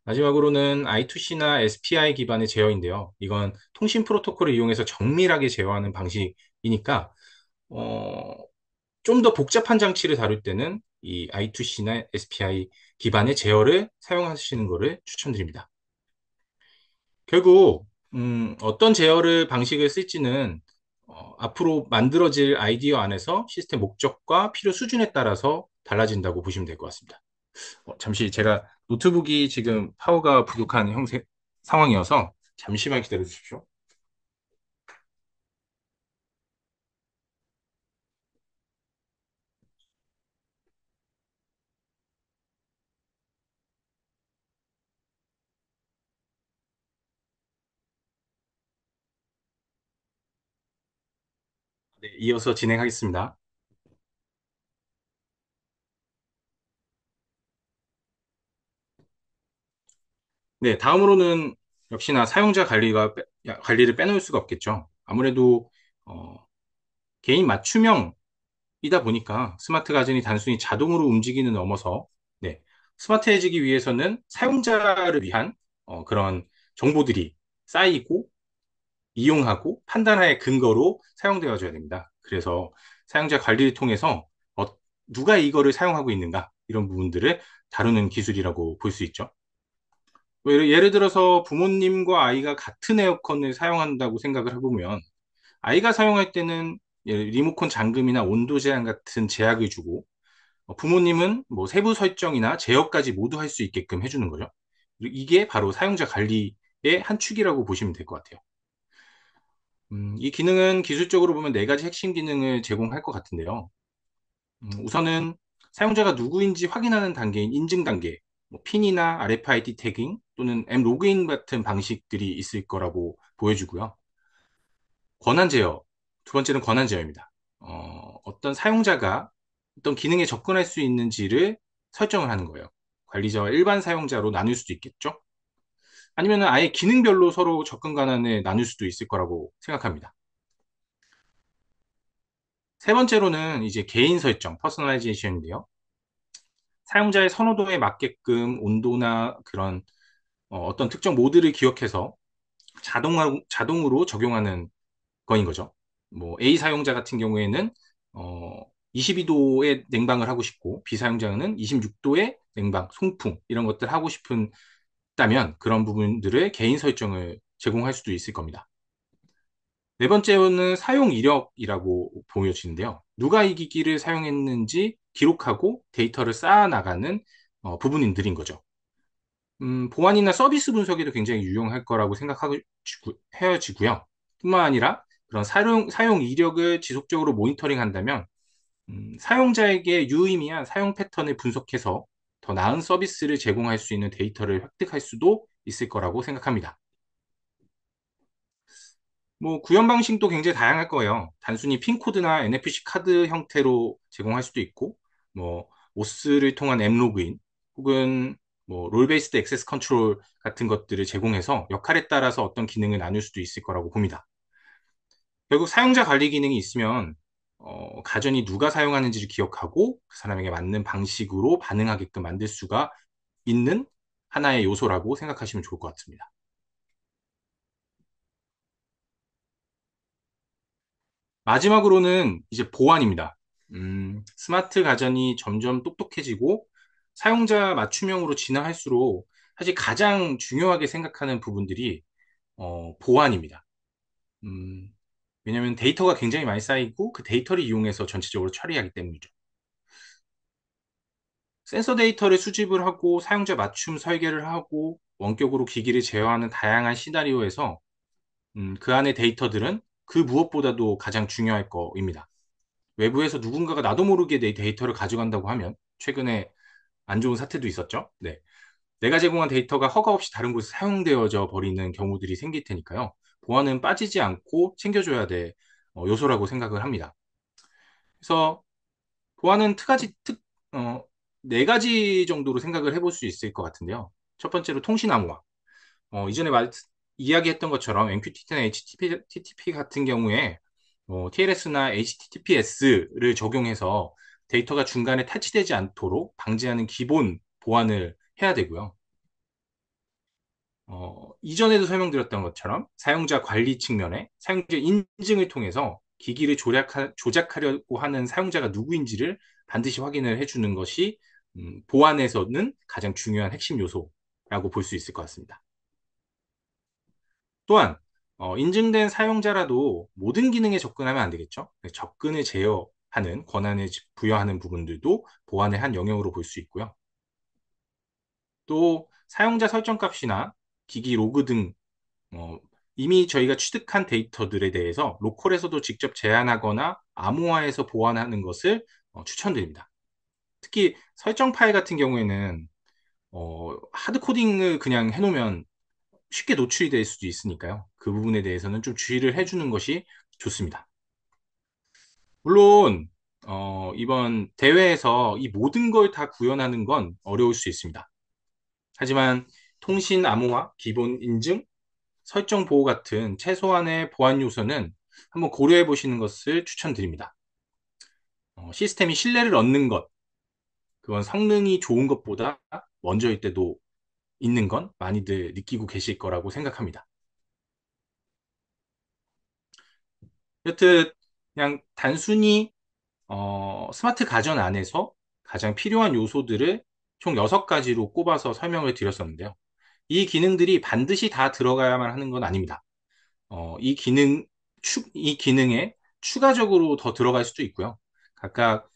마지막으로는 I2C나 SPI 기반의 제어인데요. 이건 통신 프로토콜을 이용해서 정밀하게 제어하는 방식이니까 어, 좀 더 복잡한 장치를 다룰 때는 이 I2C나 SPI 기반의 제어를 사용하시는 것을 추천드립니다. 결국 어떤 제어를 방식을 쓸지는 앞으로 만들어질 아이디어 안에서 시스템 목적과 필요 수준에 따라서 달라진다고 보시면 될 것 같습니다. 잠시 제가 노트북이 지금 파워가 부족한 상황이어서 잠시만 기다려 주십시오. 네, 이어서 진행하겠습니다. 네, 다음으로는 역시나 사용자 관리를 빼놓을 수가 없겠죠. 아무래도 어, 개인 맞춤형이다 보니까 스마트 가전이 단순히 자동으로 움직이는 넘어서 네, 스마트해지기 위해서는 사용자를 위한 그런 정보들이 쌓이고 이용하고 판단의 근거로 사용되어 줘야 됩니다. 그래서 사용자 관리를 통해서 누가 이거를 사용하고 있는가 이런 부분들을 다루는 기술이라고 볼 수 있죠. 뭐 예를 들어서 부모님과 아이가 같은 에어컨을 사용한다고 생각을 해보면 아이가 사용할 때는 리모컨 잠금이나 온도 제한 같은 제약을 주고 부모님은 뭐 세부 설정이나 제어까지 모두 할 수 있게끔 해주는 거죠. 이게 바로 사용자 관리의 한 축이라고 보시면 될 것 같아요. 이 기능은 기술적으로 보면 네 가지 핵심 기능을 제공할 것 같은데요. 우선은 사용자가 누구인지 확인하는 단계인 인증 단계, 뭐 핀이나 RFID 태깅 또는 M 로그인 같은 방식들이 있을 거라고 보여주고요. 권한 제어, 두 번째는 권한 제어입니다. 어떤 사용자가 어떤 기능에 접근할 수 있는지를 설정을 하는 거예요. 관리자와 일반 사용자로 나눌 수도 있겠죠. 아니면 아예 기능별로 서로 접근 권한을 나눌 수도 있을 거라고 생각합니다. 세 번째로는 이제 개인 설정, 퍼스널라이제이션인데요. 사용자의 선호도에 맞게끔 온도나 그런 떤 특정 모드를 기억해서 자동으로 적용하는 거인 거죠. 뭐 A 사용자 같은 경우에는 어, 22도의 냉방을 하고 싶고 B 사용자는 26도의 냉방, 송풍 이런 것들 하고 싶다면 그런 부분들을 개인 설정을 제공할 수도 있을 겁니다. 네 번째로는 사용 이력이라고 보여지는데요. 누가 이 기기를 사용했는지 기록하고 데이터를 쌓아 나가는 부분들인 거죠. 보안이나 서비스 분석에도 굉장히 유용할 거라고 헤어지고요. 뿐만 아니라 그런 사용 이력을 지속적으로 모니터링 한다면, 사용자에게 유의미한 사용 패턴을 분석해서 더 나은 서비스를 제공할 수 있는 데이터를 획득할 수도 있을 거라고 생각합니다. 뭐 구현 방식도 굉장히 다양할 거예요. 단순히 핀코드나 NFC 카드 형태로 제공할 수도 있고, 뭐 오스를 통한 앱 로그인 혹은 뭐 롤 베이스드 액세스 컨트롤 같은 것들을 제공해서 역할에 따라서 어떤 기능을 나눌 수도 있을 거라고 봅니다. 결국 사용자 관리 기능이 있으면 가전이 누가 사용하는지를 기억하고 그 사람에게 맞는 방식으로 반응하게끔 만들 수가 있는 하나의 요소라고 생각하시면 좋을 것 같습니다. 마지막으로는 이제 보안입니다. 스마트 가전이 점점 똑똑해지고 사용자 맞춤형으로 진화할수록 사실 가장 중요하게 생각하는 부분들이 보안입니다. 음, 왜냐하면 데이터가 굉장히 많이 쌓이고 그 데이터를 이용해서 전체적으로 처리하기 때문이죠. 센서 데이터를 수집을 하고 사용자 맞춤 설계를 하고 원격으로 기기를 제어하는 다양한 시나리오에서 그 안의 데이터들은 그 무엇보다도 가장 중요할 거입니다. 외부에서 누군가가 나도 모르게 내 데이터를 가져간다고 하면 최근에 안 좋은 사태도 있었죠. 네. 내가 제공한 데이터가 허가 없이 다른 곳에 사용되어져 버리는 경우들이 생길 테니까요. 보안은 빠지지 않고 챙겨줘야 될 요소라고 생각을 합니다. 그래서 보안은 어, 네 가지 정도로 생각을 해볼 수 있을 것 같은데요. 첫 번째로 통신 암호화. 이전에 이야기했던 것처럼 MQTT나 HTTP 같은 경우에 TLS나 HTTPS를 적용해서 데이터가 중간에 탈취되지 않도록 방지하는 기본 보안을 해야 되고요. 이전에도 설명드렸던 것처럼 사용자 관리 측면에 사용자 인증을 통해서 기기를 조작하려고 하는 사용자가 누구인지를 반드시 확인을 해주는 것이 보안에서는 가장 중요한 핵심 요소라고 볼 수 있을 것 같습니다. 또한 인증된 사용자라도 모든 기능에 접근하면 안 되겠죠. 접근을 제어하는 권한을 부여하는 부분들도 보안의 한 영역으로 볼 수 있고요. 또 사용자 설정 값이나 기기 로그 등 어, 이미 저희가 취득한 데이터들에 대해서 로컬에서도 직접 제한하거나 암호화해서 보완하는 것을 추천드립니다. 특히 설정 파일 같은 경우에는 하드 코딩을 그냥 해놓으면 쉽게 노출이 될 수도 있으니까요. 그 부분에 대해서는 좀 주의를 해주는 것이 좋습니다. 물론, 이번 대회에서 이 모든 걸 다 구현하는 건 어려울 수 있습니다. 하지만 통신 암호화, 기본 인증, 설정 보호 같은 최소한의 보안 요소는 한번 고려해 보시는 것을 추천드립니다. 시스템이 신뢰를 얻는 것, 그건 성능이 좋은 것보다 먼저일 때도 있는 건 많이들 느끼고 계실 거라고 생각합니다. 여튼 그냥 단순히 스마트 가전 안에서 가장 필요한 요소들을 총 6가지로 꼽아서 설명을 드렸었는데요. 이 기능들이 반드시 다 들어가야만 하는 건 아닙니다. 이 기능에 추가적으로 더 들어갈 수도 있고요. 각각,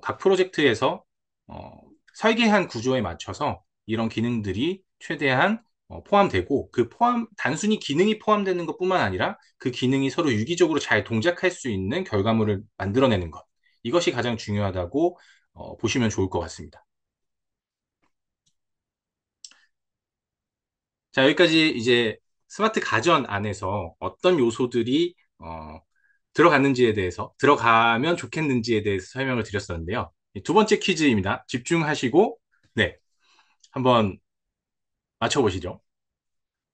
각 프로젝트에서, 어, 설계한 구조에 맞춰서 이런 기능들이 최대한 포함되고, 단순히 기능이 포함되는 것뿐만 아니라 그 기능이 서로 유기적으로 잘 동작할 수 있는 결과물을 만들어내는 것. 이것이 가장 중요하다고, 보시면 좋을 것 같습니다. 자, 여기까지 이제 스마트 가전 안에서 어떤 요소들이 들어갔는지에 대해서, 들어가면 좋겠는지에 대해서 설명을 드렸었는데요. 두 번째 퀴즈입니다. 집중하시고, 네, 한번 맞춰보시죠.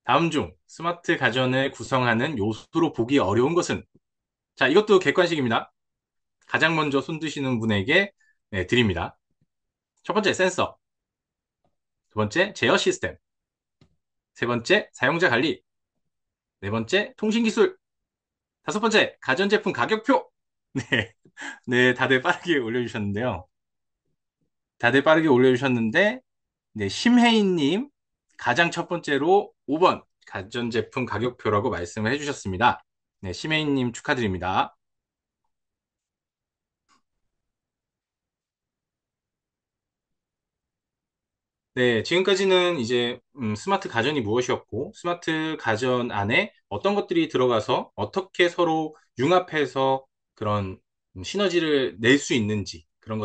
다음 중 스마트 가전을 구성하는 요소로 보기 어려운 것은? 자, 이것도 객관식입니다. 가장 먼저 손드시는 분에게 네, 드립니다. 첫 번째, 센서. 두 번째, 제어 시스템. 세 번째, 사용자 관리. 네 번째, 통신 기술. 다섯 번째, 가전제품 가격표. 네, 네, 다들 빠르게 올려주셨는데요. 다들 빠르게 올려주셨는데, 네, 심혜인님, 가장 첫 번째로 5번, 가전제품 가격표라고 말씀을 해주셨습니다. 네, 심혜인님 축하드립니다. 네, 지금까지는 이제 스마트 가전이 무엇이었고, 스마트 가전 안에 어떤 것들이 들어가서 어떻게 서로 융합해서 그런 시너지를 낼 수 있는지, 그런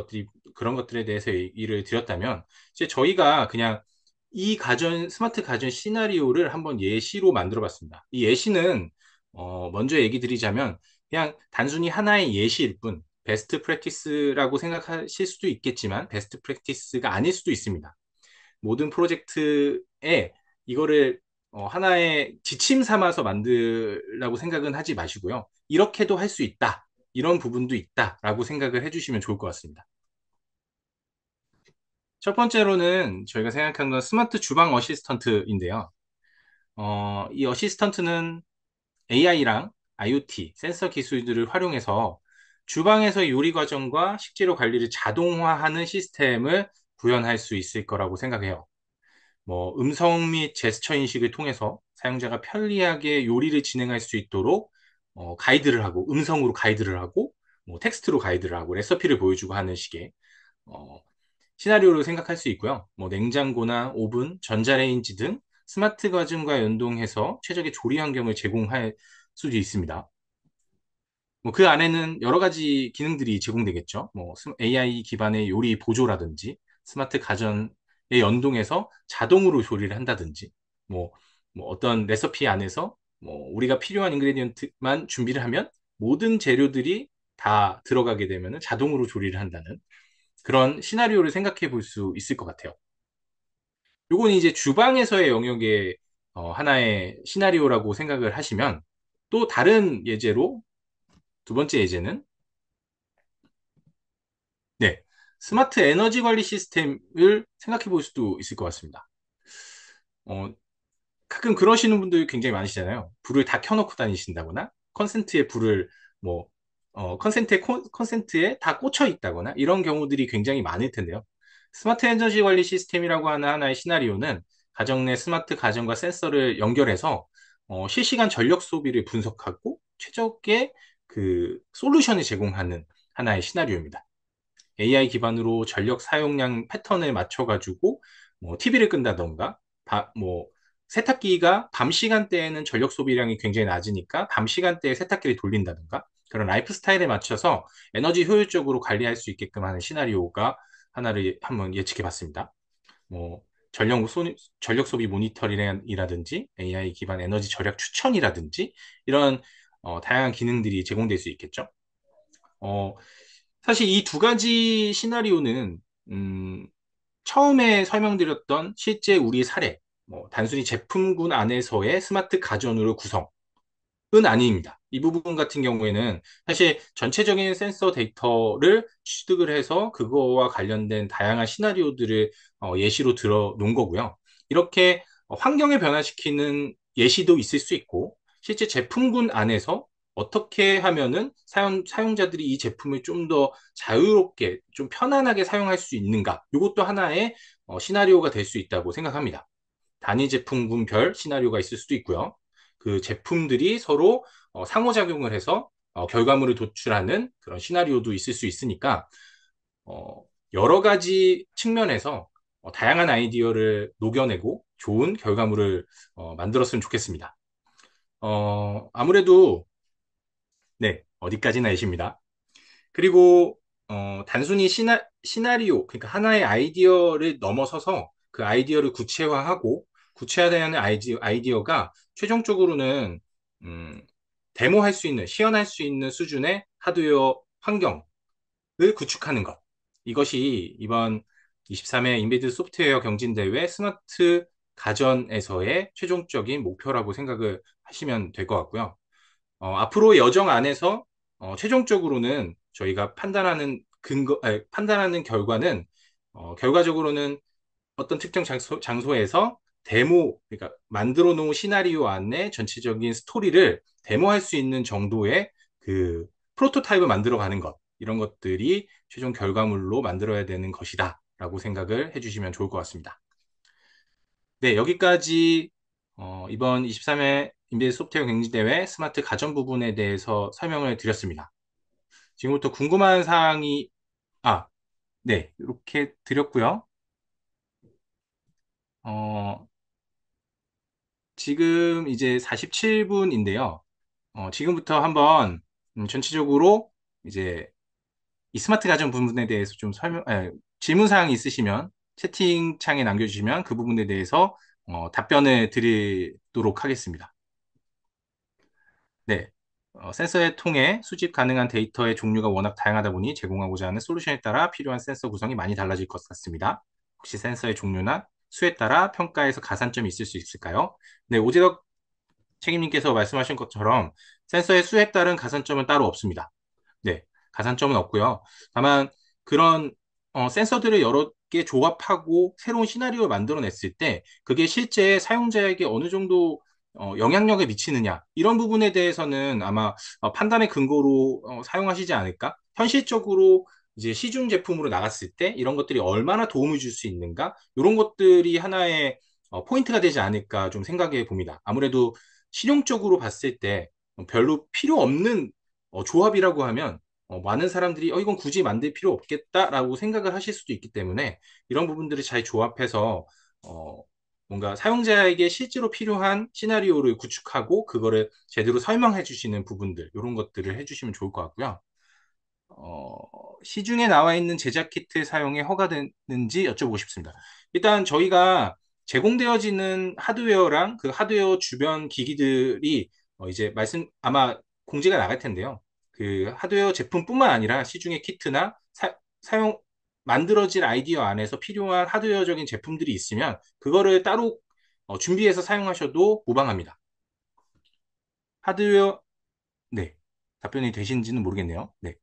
것들에 대해서 얘기를 드렸다면, 이제 저희가 그냥 스마트 가전 시나리오를 한번 예시로 만들어 봤습니다. 이 예시는, 먼저 얘기 드리자면, 그냥 단순히 하나의 예시일 뿐, 베스트 프랙티스라고 생각하실 수도 있겠지만, 베스트 프랙티스가 아닐 수도 있습니다. 모든 프로젝트에 이거를 하나의 지침 삼아서 만들라고 생각은 하지 마시고요. 이렇게도 할 수 있다. 이런 부분도 있다라고 생각을 해주시면 좋을 것 같습니다. 첫 번째로는 저희가 생각하는 건 스마트 주방 어시스턴트인데요. 이 어시스턴트는 AI랑 IoT, 센서 기술들을 활용해서 주방에서 요리 과정과 식재료 관리를 자동화하는 시스템을 구현할 수 있을 거라고 생각해요. 뭐 음성 및 제스처 인식을 통해서 사용자가 편리하게 요리를 진행할 수 있도록 가이드를 하고 음성으로 가이드를 하고 뭐 텍스트로 가이드를 하고 레시피를 보여주고 하는 식의 어, 시나리오로 생각할 수 있고요. 뭐 냉장고나 오븐, 전자레인지 등 스마트 과정과 연동해서 최적의 조리 환경을 제공할 수도 있습니다. 뭐 그 안에는 여러 가지 기능들이 제공되겠죠. 뭐 AI 기반의 요리 보조라든지 스마트 가전에 연동해서 자동으로 조리를 한다든지 뭐, 뭐 어떤 레시피 안에서 뭐 우리가 필요한 인그레디언트만 준비를 하면 모든 재료들이 다 들어가게 되면 자동으로 조리를 한다는 그런 시나리오를 생각해 볼 수 있을 것 같아요. 요건 이제 주방에서의 영역의 하나의 시나리오라고 생각을 하시면 또 다른 예제로 두 번째 예제는 네. 스마트 에너지 관리 시스템을 생각해 볼 수도 있을 것 같습니다. 어, 가끔 그러시는 분들이 굉장히 많으시잖아요. 불을 다 켜놓고 다니신다거나, 컨센트에 불을, 뭐, 컨센트에 다 꽂혀 있다거나, 이런 경우들이 굉장히 많을 텐데요. 스마트 에너지 관리 시스템이라고 하는 하나의 시나리오는 가정 내 스마트 가전과 센서를 연결해서 실시간 전력 소비를 분석하고 최적의 그 솔루션을 제공하는 하나의 시나리오입니다. AI 기반으로 전력 사용량 패턴을 맞춰가지고 뭐 TV를 끈다던가 뭐 세탁기가 밤 시간대에는 전력 소비량이 굉장히 낮으니까 밤 시간대에 세탁기를 돌린다던가 그런 라이프 스타일에 맞춰서 에너지 효율적으로 관리할 수 있게끔 하는 시나리오가 하나를 한번 예측해 봤습니다. 뭐 전력 소비 모니터링이라든지 AI 기반 에너지 절약 추천이라든지 이런 다양한 기능들이 제공될 수 있겠죠. 어, 사실 이 두 가지 시나리오는, 음, 처음에 설명드렸던 실제 우리의 사례, 뭐, 단순히 제품군 안에서의 스마트 가전으로 구성은 아닙니다. 이 부분 같은 경우에는 사실 전체적인 센서 데이터를 취득을 해서 그거와 관련된 다양한 시나리오들을 예시로 들어 놓은 거고요. 이렇게 환경을 변화시키는 예시도 있을 수 있고, 실제 제품군 안에서 어떻게 하면은 사용자들이 이 제품을 좀 더 자유롭게, 좀 편안하게 사용할 수 있는가? 이것도 하나의 시나리오가 될 수 있다고 생각합니다. 단위 제품군별 시나리오가 있을 수도 있고요. 그 제품들이 서로 상호작용을 해서 결과물을 도출하는 그런 시나리오도 있을 수 있으니까 어, 여러 가지 측면에서 다양한 아이디어를 녹여내고 좋은 결과물을 만들었으면 좋겠습니다. 아무래도 네, 어디까지나 예시입니다. 그리고 단순히 시나리오, 그러니까 하나의 아이디어를 넘어서서 그 아이디어를 구체화하고 구체화되는 아이디어가 최종적으로는 음, 데모할 수 있는, 시연할 수 있는 수준의 하드웨어 환경을 구축하는 것. 이것이 이번 23회 인베드 소프트웨어 경진대회 스마트 가전에서의 최종적인 목표라고 생각을 하시면 될 것 같고요. 앞으로 여정 안에서 최종적으로는 저희가 판단하는 결과는 결과적으로는 어떤 특정 장소에서 그러니까 만들어 놓은 시나리오 안에 전체적인 스토리를 데모할 수 있는 정도의 그 프로토타입을 만들어 가는 것, 이런 것들이 최종 결과물로 만들어야 되는 것이다라고 생각을 해주시면 좋을 것 같습니다. 네, 여기까지 이번 23회 인베드 소프트웨어 경진대회 스마트 가전 부분에 대해서 설명을 드렸습니다. 지금부터 궁금한 사항이, 아, 네, 이렇게 드렸고요. 어, 지금 이제 47분인데요. 지금부터 한번 전체적으로 이제 이 스마트 가전 부분에 대해서 좀 질문 사항이 있으시면 채팅창에 남겨주시면 그 부분에 대해서 답변을 드리도록 하겠습니다. 네. 센서를 통해 수집 가능한 데이터의 종류가 워낙 다양하다 보니 제공하고자 하는 솔루션에 따라 필요한 센서 구성이 많이 달라질 것 같습니다. 혹시 센서의 종류나 수에 따라 평가에서 가산점이 있을 수 있을까요? 네, 오재덕 책임님께서 말씀하신 것처럼 센서의 수에 따른 가산점은 따로 없습니다. 네, 가산점은 없고요. 다만 그런 센서들을 여러 개 조합하고 새로운 시나리오를 만들어냈을 때 그게 실제 사용자에게 어느 정도 영향력을 미치느냐 이런 부분에 대해서는 아마 판단의 근거로 사용하시지 않을까? 현실적으로 이제 시중 제품으로 나갔을 때 이런 것들이 얼마나 도움을 줄 수 있는가? 이런 것들이 하나의 포인트가 되지 않을까 좀 생각해 봅니다. 아무래도 실용적으로 봤을 때 별로 필요 없는 조합이라고 하면 많은 사람들이 이건 굳이 만들 필요 없겠다라고 생각을 하실 수도 있기 때문에 이런 부분들을 잘 조합해서 어, 뭔가 사용자에게 실제로 필요한 시나리오를 구축하고 그거를 제대로 설명해 주시는 부분들 이런 것들을 해주시면 좋을 것 같고요. 어, 시중에 나와 있는 제작 키트 사용에 허가되는지 여쭤보고 싶습니다. 일단 저희가 제공되어지는 하드웨어랑 그 하드웨어 주변 기기들이 이제 아마 공지가 나갈 텐데요. 그 하드웨어 제품뿐만 아니라 시중의 키트나 사용 만들어질 아이디어 안에서 필요한 하드웨어적인 제품들이 있으면 그거를 따로 준비해서 사용하셔도 무방합니다. 하드웨어, 네. 답변이 되신지는 모르겠네요. 네.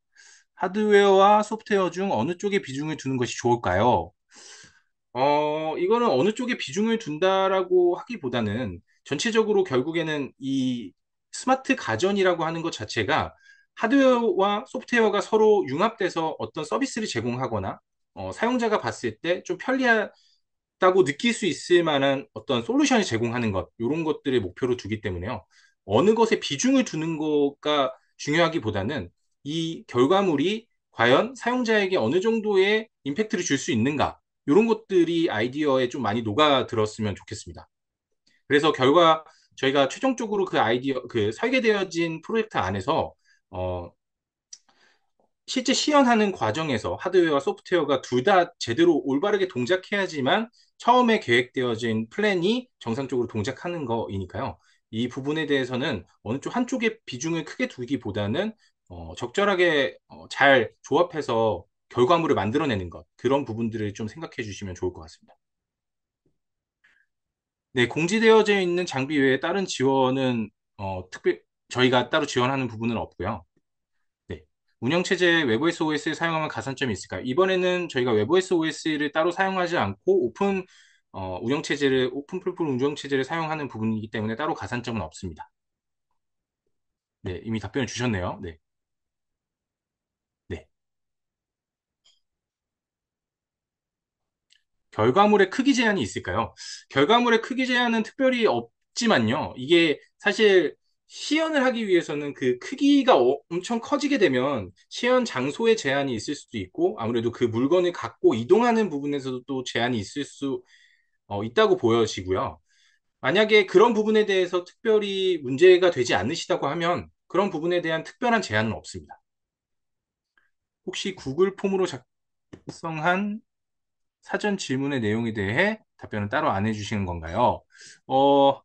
하드웨어와 소프트웨어 중 어느 쪽에 비중을 두는 것이 좋을까요? 이거는 어느 쪽에 비중을 둔다라고 하기보다는 전체적으로 결국에는 이 스마트 가전이라고 하는 것 자체가 하드웨어와 소프트웨어가 서로 융합돼서 어떤 서비스를 제공하거나 사용자가 봤을 때 좀 편리하다고 느낄 수 있을 만한 어떤 솔루션을 제공하는 것, 이런 것들을 목표로 두기 때문에요. 어느 것에 비중을 두는 거가 중요하기보다는 이 결과물이 과연 사용자에게 어느 정도의 임팩트를 줄 수 있는가, 이런 것들이 아이디어에 좀 많이 녹아들었으면 좋겠습니다. 그래서 저희가 최종적으로 그 설계되어진 프로젝트 안에서 어, 실제 시연하는 과정에서 하드웨어와 소프트웨어가 둘 다 제대로 올바르게 동작해야지만 처음에 계획되어진 플랜이 정상적으로 동작하는 거이니까요. 이 부분에 대해서는 어느 쪽 한쪽에 비중을 크게 두기보다는 적절하게 잘 조합해서 결과물을 만들어내는 것, 그런 부분들을 좀 생각해 주시면 좋을 것 같습니다. 네, 공지되어져 있는 장비 외에 다른 지원은 저희가 따로 지원하는 부분은 없고요. 네. 운영체제 외부 SOS를 사용하면 가산점이 있을까요? 이번에는 저희가 외부 SOS를 따로 사용하지 않고 운영체제를, 오픈 풀풀 운영체제를 사용하는 부분이기 때문에 따로 가산점은 없습니다. 네, 이미 답변을 주셨네요. 네. 네. 결과물의 크기 제한이 있을까요? 결과물의 크기 제한은 특별히 없지만요. 이게 사실 시연을 하기 위해서는 그 크기가 엄청 커지게 되면 시연 장소에 제한이 있을 수도 있고 아무래도 그 물건을 갖고 이동하는 부분에서도 또 제한이 있을 수 있다고 보여지고요. 만약에 그런 부분에 대해서 특별히 문제가 되지 않으시다고 하면 그런 부분에 대한 특별한 제한은 없습니다. 혹시 구글 폼으로 작성한 사전 질문의 내용에 대해 답변을 따로 안 해주시는 건가요? 어,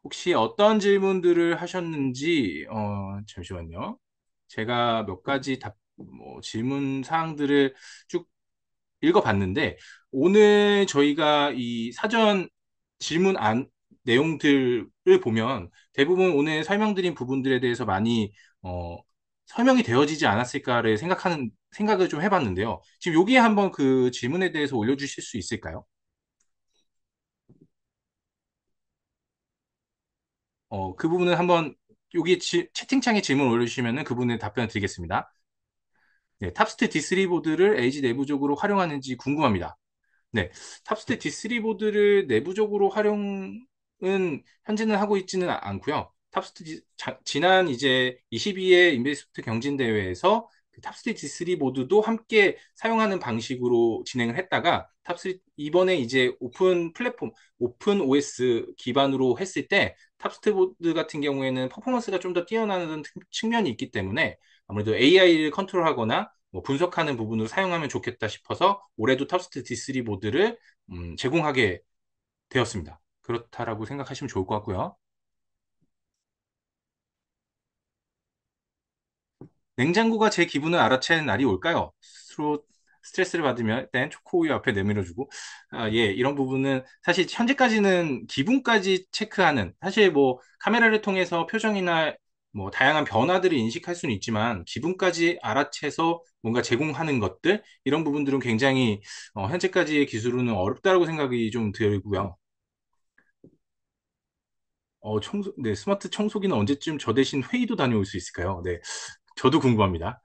혹시 어떤 질문들을 하셨는지, 잠시만요. 제가 몇 가지 질문 사항들을 쭉 읽어봤는데, 오늘 저희가 이 사전 질문 내용들을 보면 대부분 오늘 설명드린 부분들에 대해서 많이, 어, 설명이 되어지지 않았을까를 생각을 좀 해봤는데요. 지금 여기에 한번 그 질문에 대해서 올려주실 수 있을까요? 그 부분은 한번 여기 채팅창에 질문 올려주시면 그 부분에 답변을 드리겠습니다. 네, 탑스트 D3 보드를 LG 내부적으로 활용하는지 궁금합니다. 네, 탑스텝 D3 보드를 내부적으로 활용은 현재는 하고 있지는 않고요. 지난 이제 22회 인베이스부터 경진대회에서 그 탑스텝 D3 보드도 함께 사용하는 방식으로 진행을 했다가 이번에 이제 오픈 플랫폼, 오픈 OS 기반으로 했을 때 탑스텝 보드 같은 경우에는 퍼포먼스가 좀 더 뛰어나는 측면이 있기 때문에 아무래도 AI를 컨트롤하거나 뭐 분석하는 부분으로 사용하면 좋겠다 싶어서 올해도 탑스트 D3 보드를 제공하게 되었습니다. 그렇다라고 생각하시면 좋을 것 같고요. 냉장고가 제 기분을 알아채는 날이 올까요? 스스로 스트레스를 받으면 땐 초코우유 앞에 내밀어주고 예, 이런 부분은 사실 현재까지는 기분까지 체크하는 사실 뭐 카메라를 통해서 표정이나 뭐 다양한 변화들을 인식할 수는 있지만 기분까지 알아채서 뭔가 제공하는 것들 이런 부분들은 굉장히 현재까지의 기술로는 어렵다고 생각이 좀 들고요. 네, 스마트 청소기는 언제쯤 저 대신 회의도 다녀올 수 있을까요? 네, 저도 궁금합니다.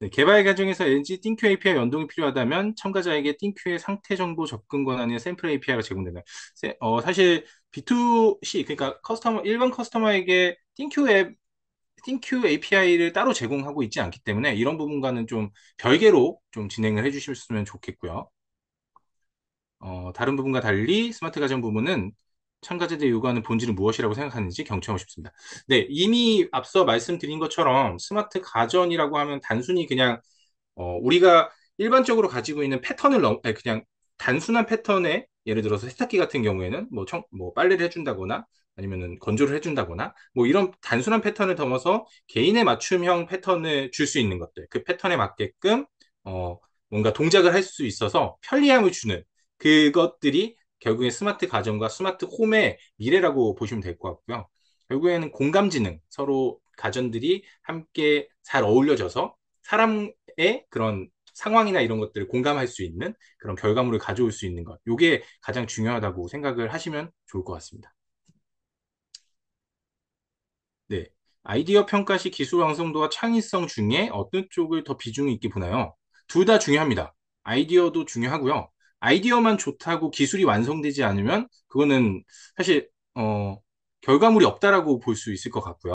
네, 개발 과정에서 LG 띵큐 API 연동이 필요하다면 첨가자에게 띵큐의 상태 정보 접근 권한의 샘플 API가 제공된다. 사실 B2C 그러니까 일반 커스터머에게 띵큐 API를 따로 제공하고 있지 않기 때문에 이런 부분과는 좀 별개로 좀 진행을 해주셨으면 좋겠고요. 다른 부분과 달리 스마트 가전 부분은 참가자들이 요구하는 본질은 무엇이라고 생각하는지 경청하고 싶습니다. 네, 이미 앞서 말씀드린 것처럼 스마트 가전이라고 하면 단순히 그냥 우리가 일반적으로 가지고 있는 아니, 그냥 단순한 패턴의 예를 들어서 세탁기 같은 경우에는 뭐 빨래를 해준다거나 아니면은 건조를 해준다거나 뭐 이런 단순한 패턴을 넘어서 개인의 맞춤형 패턴을 줄 수 있는 것들 그 패턴에 맞게끔 어, 뭔가 동작을 할 수 있어서 편리함을 주는 그것들이 결국에 스마트 가전과 스마트 홈의 미래라고 보시면 될 것 같고요. 결국에는 공감지능 서로 가전들이 함께 잘 어울려져서 사람의 그런 상황이나 이런 것들을 공감할 수 있는 그런 결과물을 가져올 수 있는 것. 이게 가장 중요하다고 생각을 하시면 좋을 것 같습니다. 네. 아이디어 평가 시 기술 완성도와 창의성 중에 어떤 쪽을 더 비중이 있게 보나요? 둘 다 중요합니다. 아이디어도 중요하고요. 아이디어만 좋다고 기술이 완성되지 않으면 그거는 사실 결과물이 없다라고 볼 수 있을 것 같고요.